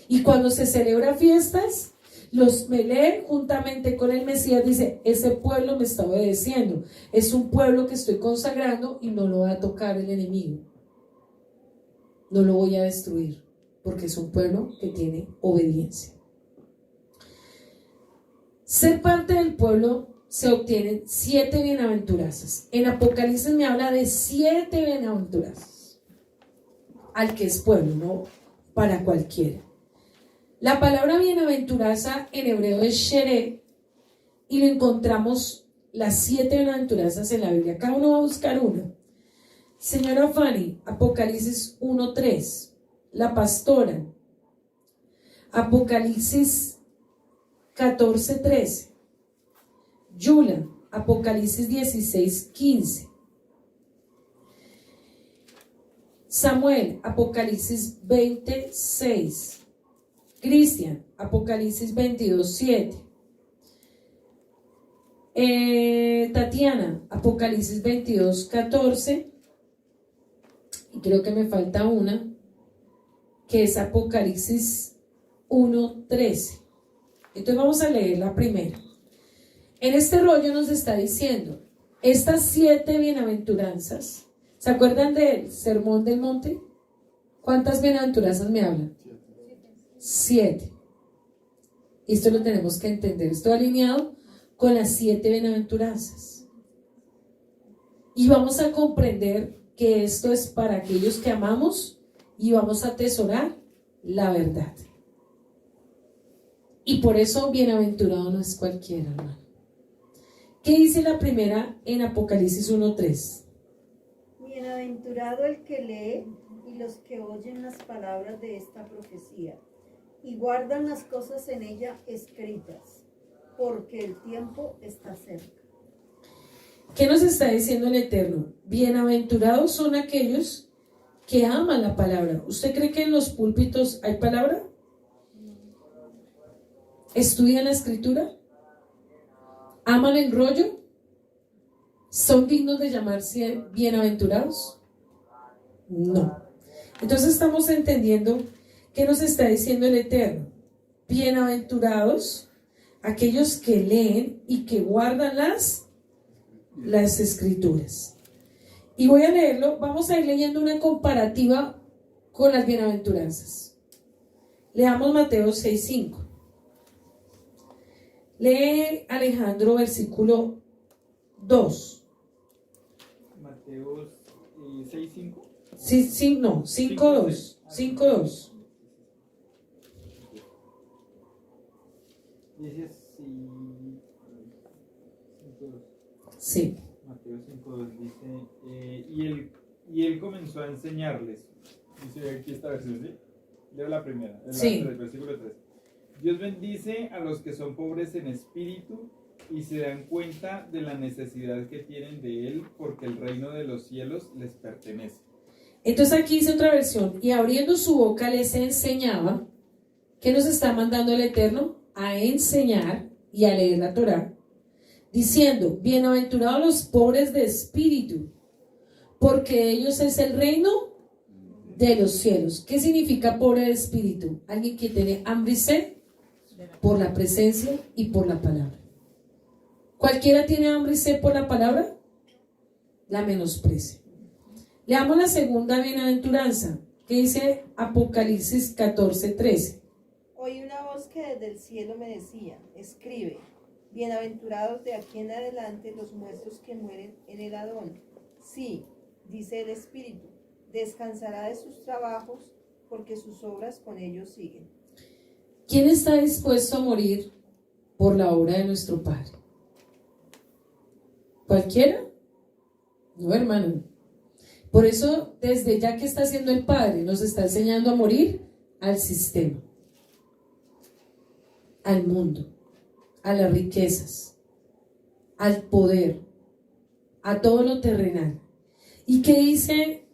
Y cuando se celebra fiestas, los Melech juntamente con el Mesías dice, ese pueblo me está obedeciendo, es un pueblo que estoy consagrando y no lo va a tocar el enemigo, no lo voy a destruir, porque es un pueblo que tiene obediencia. ser parte del pueblo se obtienen 7 bienaventuranzas. En Apocalipsis me habla de 7 bienaventuranzas al que es pueblo, no para cualquiera. La palabra bienaventuranza en hebreo es shere, y lo encontramos las 7 bienaventuranzas en la Biblia. Cada uno va a buscar una. Señora Fanny, Apocalipsis 1:3. La pastora, Apocalipsis 14:13. Yula, Apocalipsis 16:15. Samuel, Apocalipsis 20:6. Cristian, Apocalipsis 22:7. Tatiana, Apocalipsis 22:14. Y creo que me falta una, que es Apocalipsis 1:13. Entonces vamos a leer la primera. En este rollo nos está diciendo, estas 7 bienaventuranzas, ¿se acuerdan del Sermón del Monte? ¿Cuántas bienaventuranzas me hablan? 7. Y esto lo tenemos que entender, esto alineado con las 7 bienaventuranzas. Y vamos a comprender que esto es para aquellos que amamos y vamos a atesorar la verdad. Y por eso bienaventurado no es cualquiera, hermano. ¿Qué dice la primera en Apocalipsis 1:3? Bienaventurado el que lee y los que oyen las palabras de esta profecía y guardan las cosas en ella escritas, porque el tiempo está cerca. ¿Qué nos está diciendo el Eterno? Bienaventurados son aquellos que aman la palabra. ¿Usted cree que en los púlpitos hay palabra? ¿Estudian la escritura? ¿Aman el rollo? ¿Son dignos de llamarse bienaventurados? No. Entonces estamos entendiendo qué nos está diciendo el Eterno. Bienaventurados aquellos que leen y que guardan las escrituras. Y voy a leerlo, vamos a ir leyendo una comparativa con las bienaventuranzas. Leamos Mateo 6:5. Lee Alejandro versículo 2. Mateo 6:5. Sí, no, 5:2. 5:2. Dice Sí. Mateo 5:2 dice, y él comenzó a enseñarles. Dice aquí esta versión, ¿sí? Leo la primera, el versículo 3. Dios bendice a los que son pobres en espíritu y se dan cuenta de la necesidad que tienen de Él, porque el reino de los cielos les pertenece. Entonces aquí dice otra versión, y abriendo su boca les enseñaba. ¿Qué nos está mandando el Eterno? A enseñar y a leer la Torá, diciendo, bienaventurados los pobres de espíritu, porque de ellos es el reino de los cielos. ¿Qué significa pobre de espíritu? Alguien que tiene hambre y sed por la presencia y por la palabra. ¿Cualquiera tiene hambre y sed por la palabra? La menosprecia. Leamos la segunda bienaventuranza, que dice Apocalipsis 14:13. Oí una voz que desde el cielo me decía, escribe, bienaventurados de aquí en adelante los muertos que mueren en el Adón. Sí, dice el Espíritu, descansará de sus trabajos, porque sus obras con ellos siguen. ¿Quién está dispuesto a morir por la obra de nuestro Padre? ¿Cualquiera? No, hermano. Por eso, desde ya que está haciendo el Padre, nos está enseñando a morir al sistema, al mundo, a las riquezas, al poder, a todo lo terrenal. ¿Y qué dice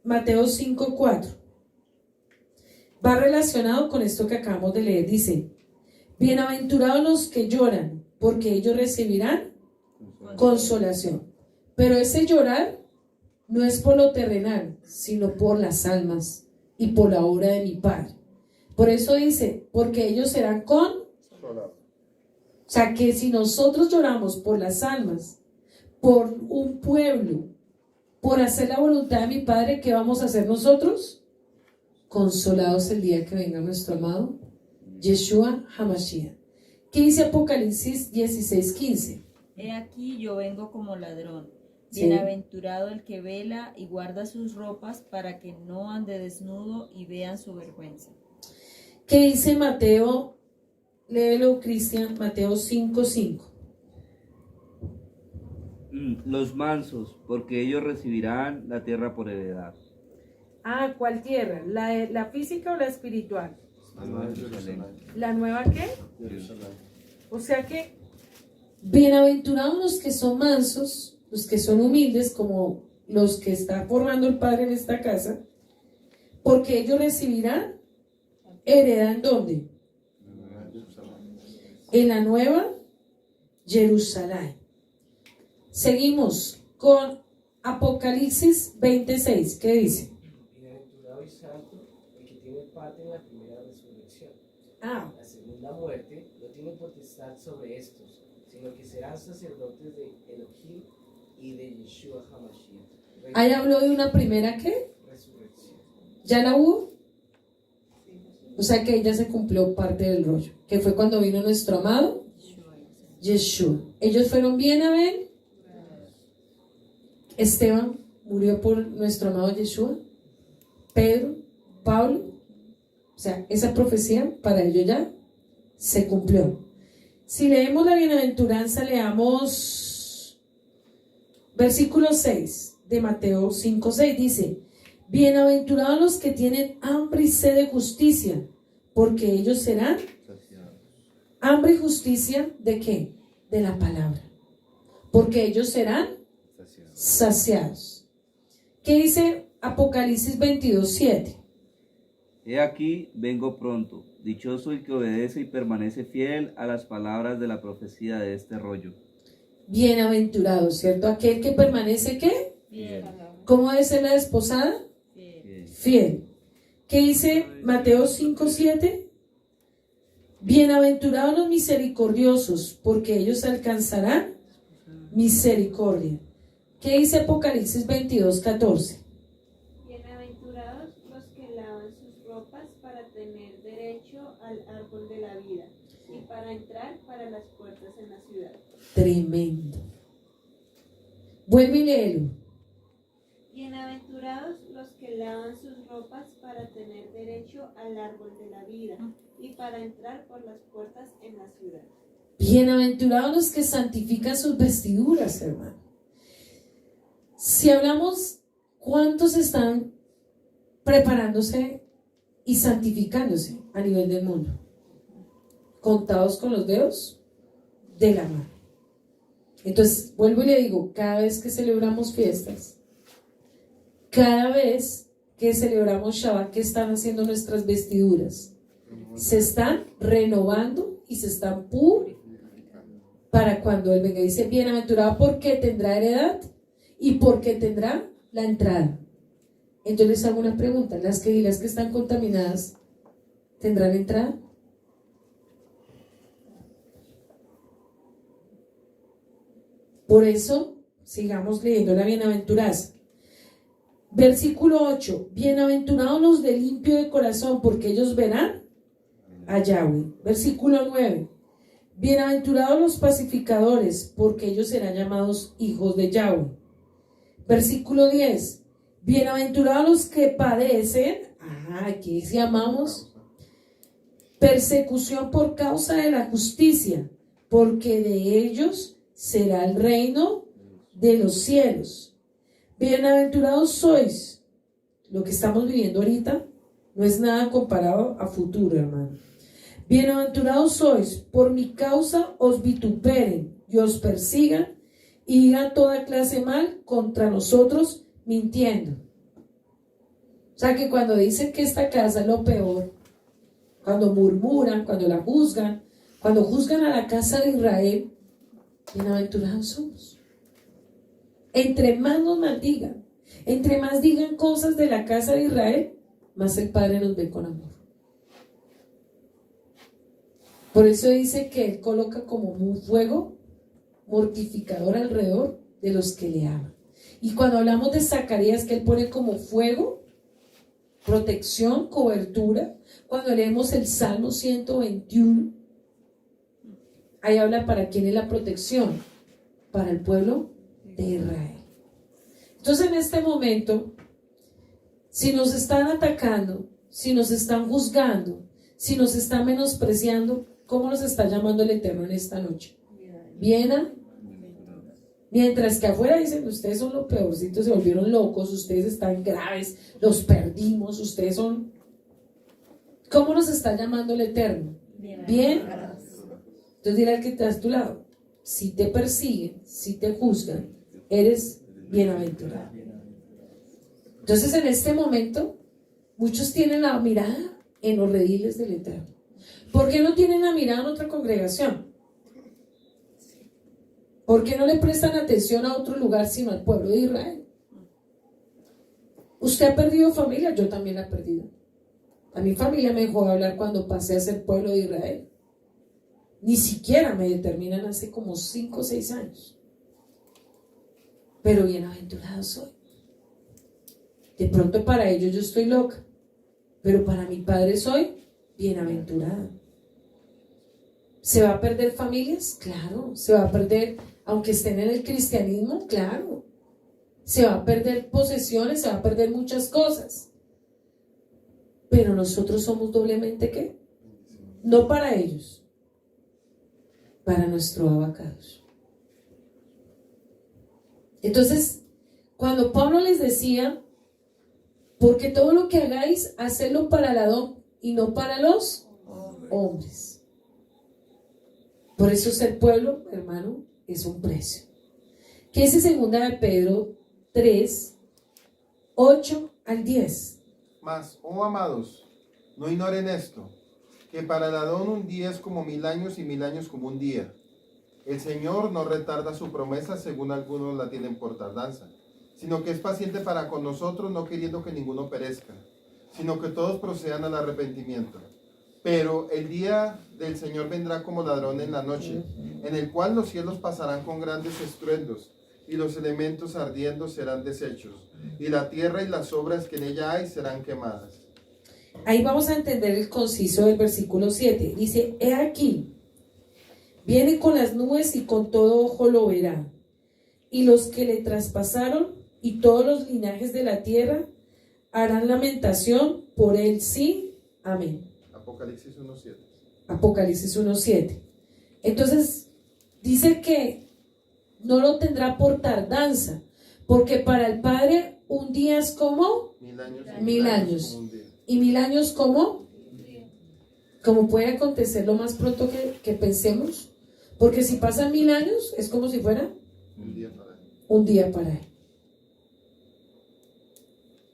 Mateo 5:4? Va relacionado con esto que acabamos de leer. Dice, bienaventurados los que lloran, porque ellos recibirán consolación. Pero ese llorar no es por lo terrenal, sino por las almas y por la obra de mi Padre. Por eso dice, porque ellos serán consolados. O sea que si nosotros lloramos por las almas, por un pueblo, por hacer la voluntad de mi Padre, ¿qué vamos a hacer nosotros? Consolados el día que venga nuestro amado Yeshua HaMashiach. ¿Qué dice Apocalipsis 16:15? He aquí yo vengo como ladrón. Sí. Bienaventurado el que vela y guarda sus ropas para que no ande desnudo y vean su vergüenza. ¿Qué dice Mateo? Léelo, Cristian, Mateo 5:5. Los mansos, porque ellos recibirán la tierra por heredad. Ah, ¿cuál tierra? ¿La física o la espiritual? La nueva Jerusalén. ¿La nueva qué? O sea que Bienaventurados los que son mansos, los que son humildes, como los que está formando el Padre en esta casa, porque ellos recibirán heredad ¿en dónde? En la nueva Jerusalén. Seguimos con Apocalipsis 26. ¿Qué dice? Bienaventurado y santo el que tiene parte en la primera resurrección. Ah, La segunda muerte no tiene potestad sobre estos, sino que serán sacerdotes de Elohim y de Yeshua HaMashiach. ahí habló de una primera ¿qué? Resurrección. ¿Ya la hubo? O sea que ya se cumplió parte del rollo, que fue cuando vino nuestro amado Yeshua. Ellos fueron bienaventurados. Esteban murió por nuestro amado Yeshua. Pedro, Pablo. O sea, esa profecía para ellos ya se cumplió. Si leemos la bienaventuranza, leamos versículo 6 de Mateo 5:6. Dice: bienaventurados los que tienen hambre y sed de justicia, porque ellos serán hambre y justicia ¿de qué? De la palabra. Porque ellos serán saciados. ¿Qué dice Apocalipsis 22:7? He aquí, vengo pronto. Dichoso el que obedece y permanece fiel a las palabras de la profecía de este rollo. Bienaventurado, ¿cierto? Aquel que permanece ¿qué? Fiel. ¿Cómo debe ser la desposada? Fiel. Fiel. ¿Qué dice Mateo 5:7? Bienaventurados los misericordiosos, porque ellos alcanzarán misericordia. ¿Qué dice Apocalipsis 22:14? Bienaventurados los que lavan sus ropas para tener derecho al árbol de la vida y para entrar para las puertas en la ciudad. Tremendo. Vuelve y léelo. Bienaventurados los que lavan sus ropas para tener derecho al árbol de la vida y para entrar por las puertas en la ciudad. Bienaventurados los que santifican sus vestiduras, hermano. Si hablamos, ¿cuántos están preparándose y santificándose a nivel del mundo? Contados con los dedos de la mano. Entonces, vuelvo y le digo, cada vez que celebramos fiestas, cada vez que celebramos Shabbat, ¿qué están haciendo nuestras vestiduras? Se están renovando y se están purificando para cuando Él venga. Dice, bienaventurado porque tendrá heredad y porque tendrá la entrada. Entonces les hago una pregunta, las que están contaminadas, ¿tendrán entrada? Por eso, sigamos leyendo la bienaventuranza. Versículo 8, bienaventurados los de limpio de corazón, porque ellos verán a Yahweh. Versículo 9, bienaventurados los pacificadores, porque ellos serán llamados hijos de Yahweh. Versículo 10, bienaventurados los que padecen, aquí llamamos persecución por causa de la justicia, porque de ellos será el reino de los cielos. Bienaventurados sois. Lo que estamos viviendo ahorita no es nada comparado a futuro, hermano. Bienaventurados sois, por mi causa os vituperen y os persigan y digan toda clase mal contra nosotros mintiendo. O sea que cuando dicen que esta casa es lo peor, cuando murmuran, cuando la juzgan, cuando juzgan a la casa de Israel, bienaventurados somos. Entre más nos maldigan, entre más digan cosas de la casa de Israel, más el Padre nos ve con amor. Por eso dice que Él coloca como un fuego mortificador alrededor de los que le aman. Y cuando hablamos de Zacarías, que Él pone como fuego, protección, cobertura. Cuando leemos el Salmo 121, ahí habla para quién es la protección, para el pueblo de Israel. Entonces en este momento, si nos están atacando, si nos están juzgando, si nos están menospreciando, ¿cómo nos está llamando el Eterno en esta noche? Bien. Mientras que afuera dicen, ustedes son los peorcitos, se volvieron locos, ustedes están graves, los perdimos, ustedes son... ¿Cómo nos está llamando el Eterno? Bien. Entonces dile al que está a tu lado, si te persiguen, si te juzgan, eres bienaventurado. Entonces en este momento, muchos tienen la mirada en los rediles del Eterno. ¿Por qué no tienen la mirada en otra congregación? ¿Por qué no le prestan atención a otro lugar sino al pueblo de Israel? ¿Usted ha perdido familia? Yo también la he perdido. A mi familia me dejó de hablar cuando pasé a ser pueblo de Israel. Ni siquiera me determinan hace como 5 o 6 años. Pero bienaventurado soy. De pronto para ellos yo estoy loca, pero para mi Padre soy bienaventurada. ¿Se va a perder familias? Claro. ¿Se va a perder, aunque estén en el cristianismo? Claro. ¿Se va a perder posesiones? ¿Se va a perder muchas cosas? Pero nosotros somos doblemente ¿qué? No para ellos, para nuestro abacados. Entonces, cuando Pablo les decía, porque todo lo que hagáis, hacedlo para el Adón y no para los hombres. Por eso ser pueblo, hermano, es un precio. ¿Qué dice segunda de Pedro 3, 8 al 10? Mas, oh amados, no ignoren esto, que para el Adón un día es como 1000 años y 1000 años como un día. El Señor no retarda su promesa según algunos la tienen por tardanza, sino que es paciente para con nosotros, no queriendo que ninguno perezca, sino que todos procedan al arrepentimiento. Pero el día del Señor vendrá como ladrón en la noche, en el cual los cielos pasarán con grandes estruendos, y los elementos ardiendo serán deshechos, y la tierra y las obras que en ella hay serán quemadas. Ahí vamos a entender el conciso del versículo 7. Dice, he aquí, viene con las nubes y con todo ojo lo verá, y los que le traspasaron y todos los linajes de la tierra harán lamentación por él, sí, amén. Apocalipsis 1:7. Apocalipsis 1:7. Entonces, dice que no lo tendrá por tardanza, porque para el Padre un día es como 1000 años. 1000 años. Como un día. Y 1000 años como puede acontecer lo más pronto que pensemos, porque si pasan 1000 años es como si fuera Un día para él. un día para él.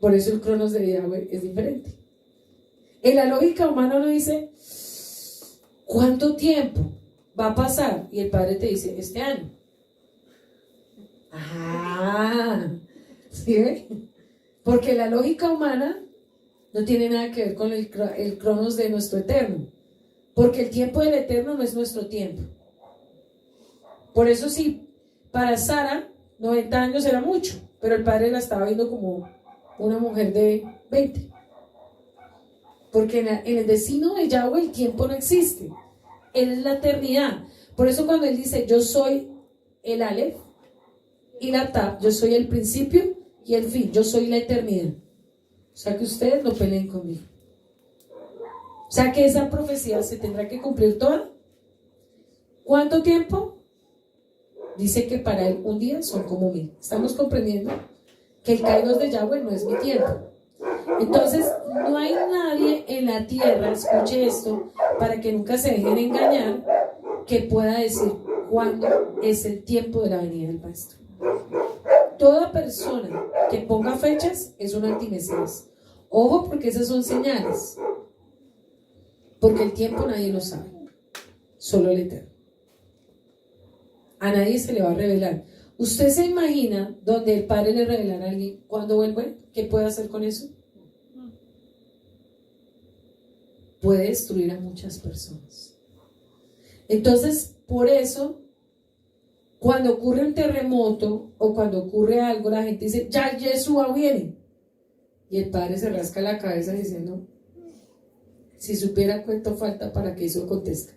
Por eso el cronos de Yahweh es diferente. En la lógica humana uno dice, ¿cuánto tiempo va a pasar? Y el Padre te dice, este año. ¿Sí ve? Porque la lógica humana no tiene nada que ver con el cronos de nuestro eterno, porque el tiempo del eterno no es nuestro tiempo. Por eso sí, para Sara 90 años era mucho, pero el Padre la estaba viendo como una mujer de 20, porque en el destino de Yahweh el tiempo no existe, Él es la eternidad. Por eso cuando Él dice, yo soy el Aleph y la Tab, yo soy el principio y el fin, yo soy la eternidad. O sea que ustedes no peleen conmigo. O sea que esa profecía se tendrá que cumplir toda. ¿Cuánto tiempo? Dice que para él un día son como 1000. Estamos comprendiendo que el kairos de Yahweh no es mi tiempo. Entonces no hay nadie en la tierra, escuche esto, para que nunca se dejen engañar, que pueda decir cuándo es el tiempo de la venida del Maestro. Toda persona que ponga fechas es un antimesías. Ojo, porque esas son señales. Porque el tiempo nadie lo sabe, solo el Eterno. A nadie se le va a revelar. ¿Usted se imagina donde el Padre le revelará a alguien cuando vuelve? ¿Qué puede hacer con eso? Puede destruir a muchas personas. Entonces, por eso, cuando ocurre un terremoto o cuando ocurre algo, la gente dice, ya Yeshua viene. Y el Padre se rasca la cabeza diciendo, si supiera cuánto falta para que eso acontezca.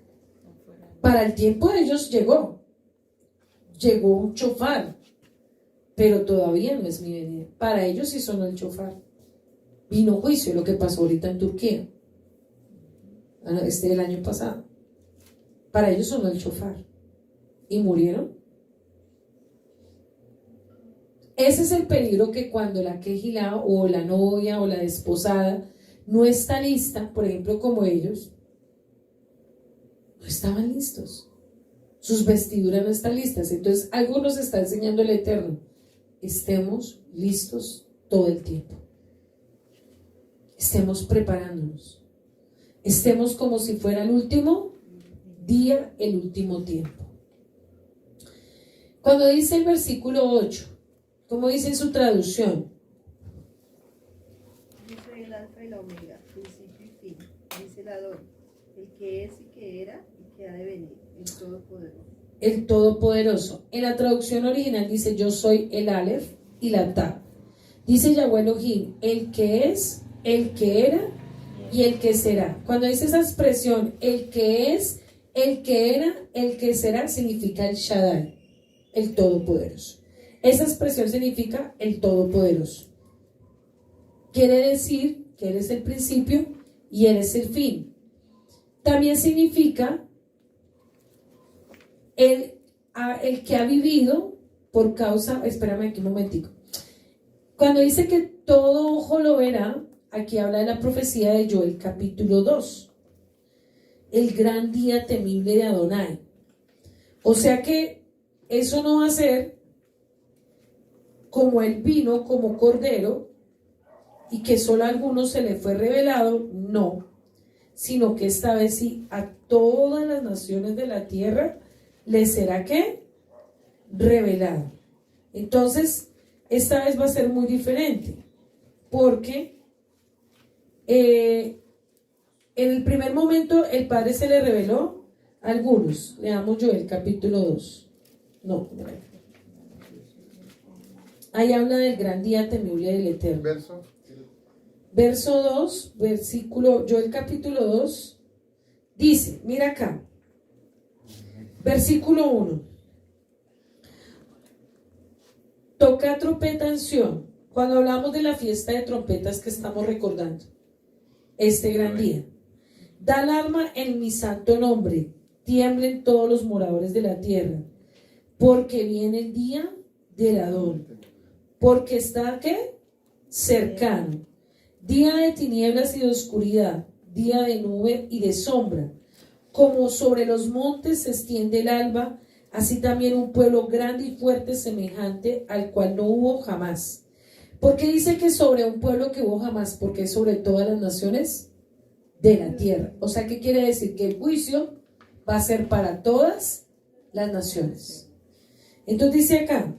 Para el tiempo de ellos llegó un chofar, pero todavía no es mi venida. Para ellos sí sonó el chofar. Vino juicio, lo que pasó ahorita en Turquía, el año pasado. Para ellos sonó el chofar y murieron. Ese es el peligro, que cuando la quejilá o la novia o la desposada no está lista, por ejemplo como ellos, no estaban listos, sus vestiduras no están listas. Entonces algo nos está enseñando el Eterno: estemos listos todo el tiempo, estemos preparándonos, estemos como si fuera el último día, el último tiempo. Cuando dice el versículo 8, ¿cómo dice en su traducción? Yo soy el alfa y la omega, principio y fin, dice el Adón, el que es y que era y que ha de venir, el Todopoderoso. El Todopoderoso. En la traducción original dice: yo soy el Aleph y la Ta. Dice Yahweh Elohim, el que es, el que era y el que será. Cuando dice esa expresión, el que es, el que era, el que será, significa el Shaddai, el Todopoderoso. Esa expresión significa el Todopoderoso. Quiere decir que Él es el principio y Él es el fin. También significa el que ha vivido por causa, espérame aquí un momentico. Cuando dice que todo ojo lo verá, aquí habla de la profecía de Joel capítulo 2. El gran día temible de Adonai. O sea que eso no va a ser como Él vino como cordero y que solo a algunos se le fue revelado, no, sino que esta vez sí a todas las naciones de la tierra les será ¿qué? Revelado. Entonces esta vez va a ser muy diferente, porque en el primer momento el Padre se le reveló a algunos. Leamos Joel capítulo 2. No, ahí habla del gran día temible del Eterno. Verso 2, versículo, Joel capítulo 2, dice, mira acá, versículo 1. Toca trompeta en Sión. Cuando hablamos de la fiesta de trompetas que estamos recordando, este gran día. Da alarma en mi santo nombre, tiemblen todos los moradores de la tierra, porque viene el día del Adón, porque está ¿qué? Cercano. Día de tinieblas y de oscuridad, día de nube y de sombra. Como sobre los montes se extiende el alba, así también un pueblo grande y fuerte semejante al cual no hubo jamás. ¿Por qué dice que sobre un pueblo que hubo jamás? Porque es sobre todas las naciones de la tierra. O sea, ¿qué quiere decir? Que el juicio va a ser para todas las naciones. Entonces dice acá,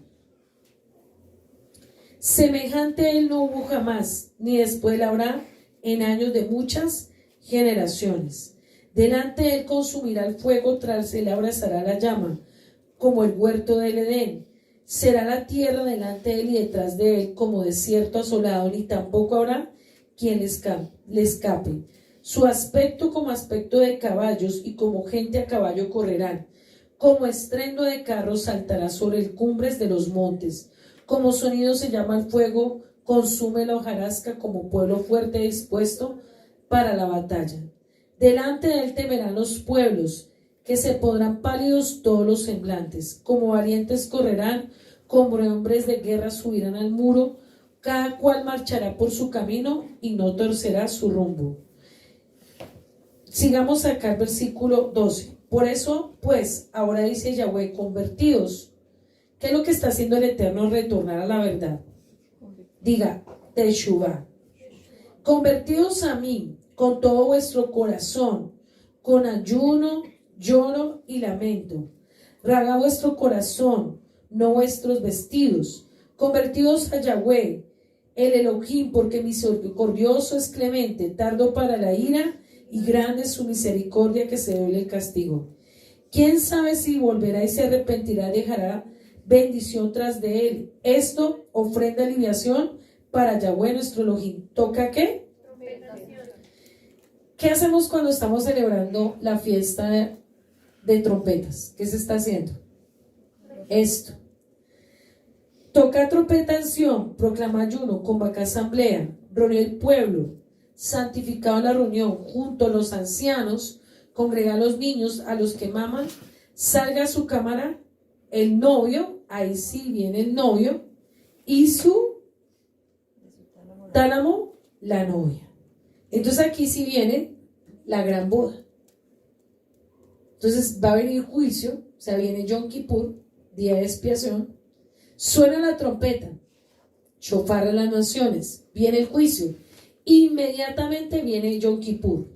semejante a él no hubo jamás, ni después la habrá en años de muchas generaciones. Delante de él consumirá el fuego, tras él abrazará la llama, como el huerto del Edén. Será la tierra delante de él y detrás de él como desierto asolado, ni tampoco habrá quien le escape. Su aspecto como aspecto de caballos, y como gente a caballo correrán. Como estruendo de carros saltará sobre cumbres de los montes. Como sonido se llama el fuego, consume la hojarasca, como pueblo fuerte dispuesto para la batalla. Delante de él temerán los pueblos, que se pondrán pálidos todos los semblantes. Como valientes correrán, como hombres de guerra subirán al muro, cada cual marchará por su camino y no torcerá su rumbo. Sigamos acá el versículo 12. Por eso, pues, ahora dice Yahweh, convertidos. ¿Qué es lo que está haciendo el Eterno? Retornar a la verdad. Diga, Teshuvah. Convertidos a mí con todo vuestro corazón, con ayuno, lloro y lamento. Raga vuestro corazón, no vuestros vestidos. Convertidos a Yahweh, el Elohim, porque misericordioso es clemente, tardo para la ira y grande es su misericordia, que se duele el castigo. ¿Quién sabe si volverá y se arrepentirá, dejará bendición tras de él? Esto, ofrenda libación para Yahweh nuestro Elohim. ¿Toca qué? ¿Qué hacemos cuando estamos celebrando la fiesta de trompetas. ¿Qué se está haciendo? Esto. Toca trompeta en Sión, proclama ayuno, convoca asamblea, reunió el pueblo, santificado en la reunión, junto a los ancianos, congrega a los niños, a los que maman, salga a su cámara el novio, ahí sí viene el novio, y su tálamo, la novia. Entonces aquí sí viene la gran boda. Entonces va a venir juicio, o sea, viene Yom Kippur, día de expiación, suena la trompeta, shofar a las naciones, viene el juicio, inmediatamente viene Yom Kippur,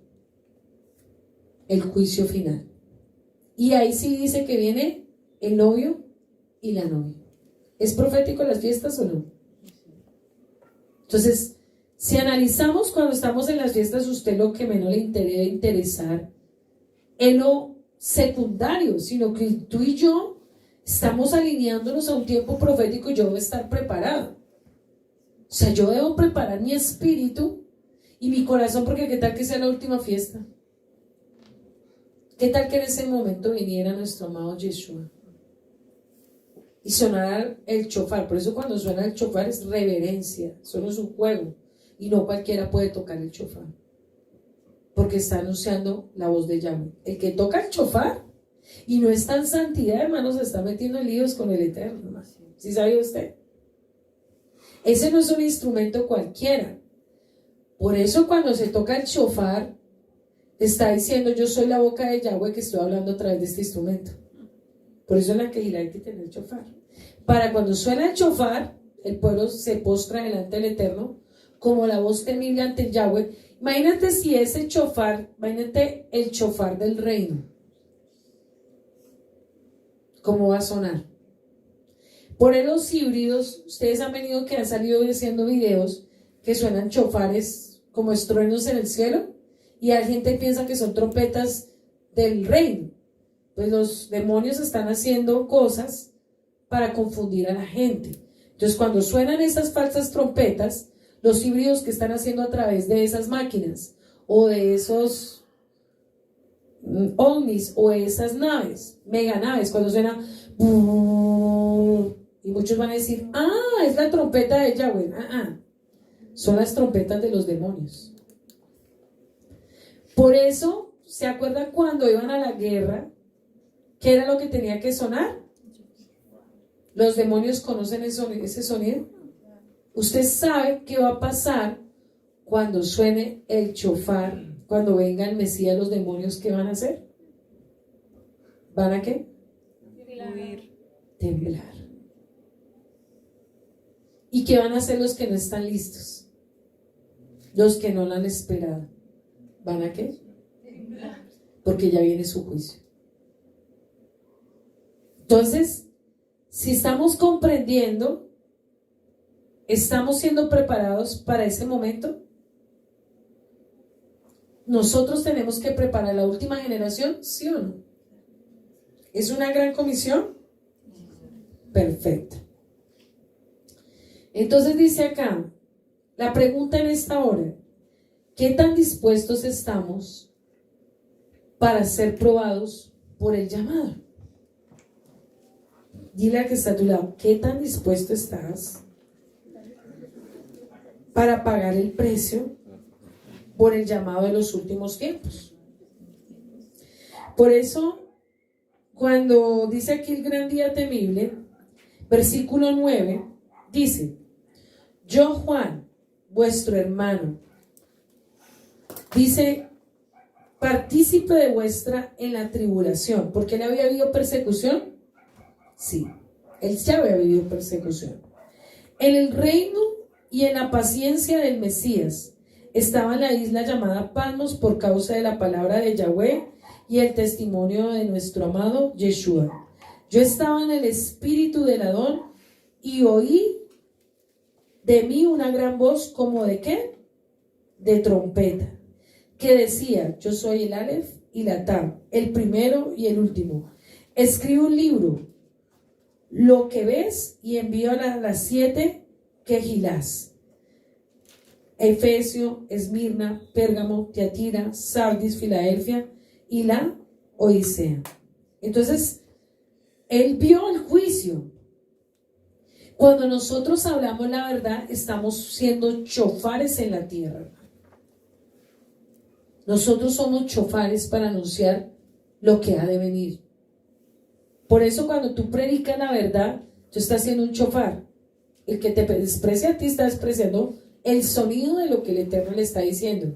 el juicio final. Y ahí sí dice que viene el novio y la novia. ¿Es profético las fiestas o no? Entonces, si analizamos cuando estamos en las fiestas, usted lo que menos le debe interesar es lo secundario, sino que tú y yo estamos alineándonos a un tiempo profético y yo debo estar preparado. O sea, yo debo preparar mi espíritu y mi corazón, porque qué tal que sea la última fiesta. ¿Qué tal que en ese momento viniera nuestro amado Yeshua y sonara el shofar? Por eso cuando suena el shofar es reverencia, eso no es un juego, y no cualquiera puede tocar el shofar, porque está anunciando la voz de Yahweh. El que toca el shofar y no está en santidad, hermanos, se está metiendo en líos con el Eterno. ¿Sí sabe usted? Ese no es un instrumento cualquiera. Por eso cuando se toca el shofar, está diciendo: yo soy la boca de Yahweh que estoy hablando a través de este instrumento. Por eso en la Kehilá hay que tener el shofar. Para cuando suena el shofar, el pueblo se postra delante del Eterno como la voz temible ante Yahweh. Imagínate si ese shofar, imagínate el shofar del reino, ¿cómo va a sonar? Por los híbridos, ustedes han venido que han salido haciendo videos que suenan shofares como estruendos en el cielo, y la gente piensa que son trompetas del reino. Pues los demonios están haciendo cosas para confundir a la gente. Entonces cuando suenan esas falsas trompetas, los híbridos que están haciendo a través de esas máquinas o de esos ovnis o esas naves, meganaves, cuando suena y muchos van a decir: ah, es la trompeta de Yahweh. Son las trompetas de los demonios. Por eso, ¿se acuerdan cuando iban a la guerra? ¿Qué era lo que tenía que sonar? Los demonios conocen ese sonido. Usted sabe qué va a pasar cuando suene el shofar, cuando venga el Mesías. Los demonios, ¿qué van a hacer? ¿Van a qué? Huir. Temblar. ¿Y qué van a hacer los que no están listos? Los que no lo han esperado. ¿Van a qué? Porque ya viene su juicio. Entonces, si estamos comprendiendo, ¿estamos siendo preparados para ese momento? ¿Nosotros tenemos que preparar la última generación? ¿Sí o no? ¿Es una gran comisión? Perfecto. Entonces dice acá, la pregunta en esta hora: ¿qué tan dispuestos estamos para ser probados por el llamado? Dile al que está a tu lado: ¿qué tan dispuesto estás para pagar el precio por el llamado de los últimos tiempos? Por eso, cuando dice aquí el gran día temible, versículo 9, dice: yo, Juan, vuestro hermano, dice, partícipe de vuestra en la tribulación. ¿Por qué le había habido persecución? Sí, él ya había habido persecución. En el reino y en la paciencia del Mesías estaba en la isla llamada Patmos por causa de la palabra de Yahweh y el testimonio de nuestro amado Yeshua. Yo estaba en el espíritu del Adón y oí de mí una gran voz como de ¿qué? De trompeta, que decía: yo soy el Aleph y la Tam, el primero y el último. Escribe un libro, lo que ves, y envío a las 7 Kehilás: Efesio, Esmirna, Pérgamo, Tiatira, Sardis, Filadelfia y la Odisea. Entonces, Él vio el juicio. Cuando nosotros hablamos la verdad, estamos siendo chofares en la tierra. Nosotros somos chofares para anunciar lo que ha de venir. Por eso cuando tú predicas la verdad, tú estás siendo un chofar. El que te desprecia a ti está despreciando el sonido de lo que el Eterno le está diciendo.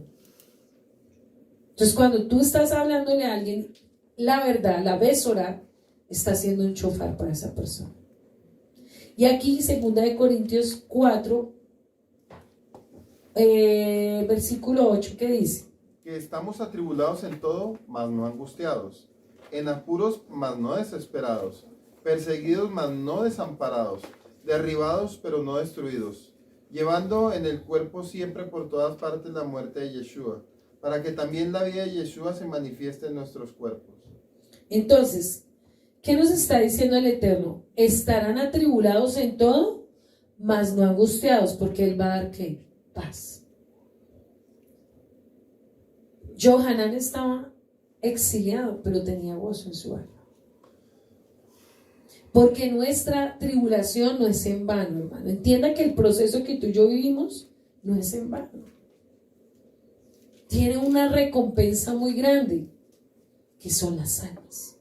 Entonces cuando tú estás hablándole a alguien la verdad, la besora, está siendo un chofar para esa persona. Y aquí 2 Corintios 4, versículo 8, ¿qué dice? Que estamos atribulados en todo, mas no angustiados, en apuros, mas no desesperados, perseguidos, mas no desamparados, derribados, pero no destruidos, llevando en el cuerpo siempre por todas partes la muerte de Yeshua, para que también la vida de Yeshua se manifieste en nuestros cuerpos. Entonces, ¿qué nos está diciendo el Eterno? Estarán atribulados en todo, mas no angustiados, porque Él va a dar ¿qué? Paz. Johanán estaba exiliado, pero tenía gozo en su alma. Porque nuestra tribulación no es en vano, hermano. Entienda que el proceso que tú y yo vivimos no es en vano. Tiene una recompensa muy grande, que son las almas.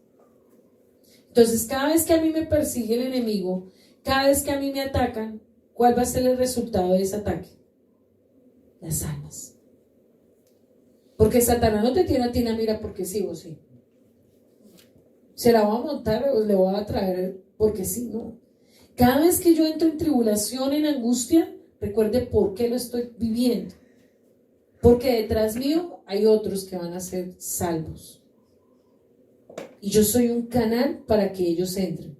Entonces, cada vez que a mí me persigue el enemigo, cada vez que a mí me atacan, ¿cuál va a ser el resultado de ese ataque? Las almas. Porque Satanás no te tiene a ti una mira porque sí o sí. Se la va a montar o le va a traer porque sí, no. Cada vez que yo entro en tribulación, en angustia, recuerde por qué lo estoy viviendo. Porque detrás mío hay otros que van a ser salvos. Y yo soy un canal para que ellos entren.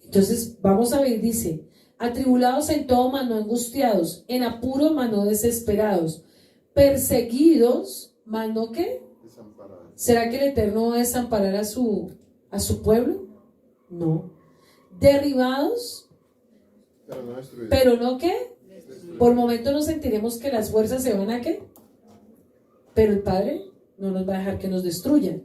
Entonces, vamos a ver, dice, atribulados en todo, mas no angustiados, en apuro, mas no desesperados, perseguidos, mas no ¿qué? Desamparados. ¿Será que el Eterno va a desamparar a su pueblo? No. Derribados, Pero no destruidos. pero no ¿qué? Por momento nos sentiremos que las fuerzas se van a ¿qué? Pero el Padre no nos va a dejar que nos destruyan.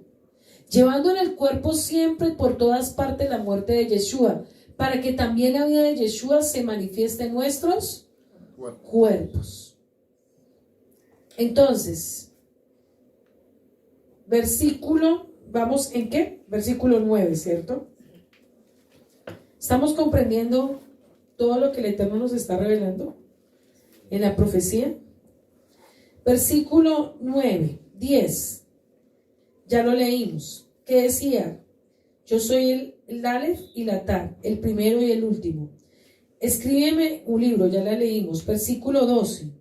Llevando en el cuerpo siempre por todas partes la muerte de Yeshua, para que también la vida de Yeshua se manifieste en nuestros cuerpos. Entonces, ¿vamos en qué? Versículo 9, ¿cierto? ¿Estamos comprendiendo todo lo que el Eterno nos está revelando en la profecía? Versículo 9, 10. Ya lo leímos. ¿Qué decía? Yo soy el Aleph y la Tad, el primero y el último. Escríbeme un libro, ya la leímos. Versículo 12.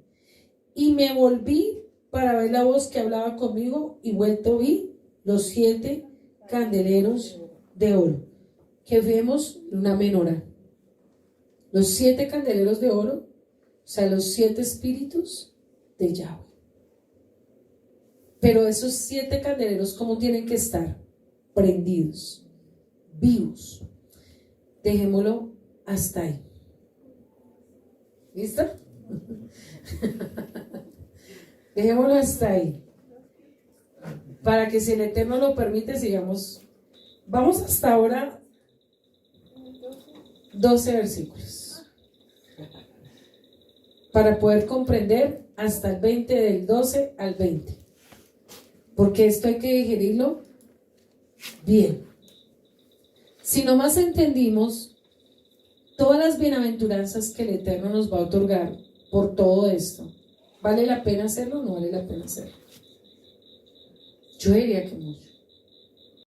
Y me volví para ver la voz que hablaba conmigo, y vuelto vi los 7 candeleros de oro, que vemos una menorá. Los 7 candeleros de oro, o sea, los 7 espíritus de Yahweh. Pero esos 7 candeleros, ¿cómo tienen que estar? Prendidos, vivos. Dejémoslo hasta ahí. ¿Listo? Dejémoslo hasta ahí. Para que si el Eterno lo permite, sigamos. Vamos hasta ahora 12 versículos. Para poder comprender hasta el 20, del 12 al 20. Porque esto hay que digerirlo bien. Si nomás entendimos todas las bienaventuranzas que el Eterno nos va a otorgar por todo esto, ¿vale la pena hacerlo o no vale la pena hacerlo? Yo diría que mucho.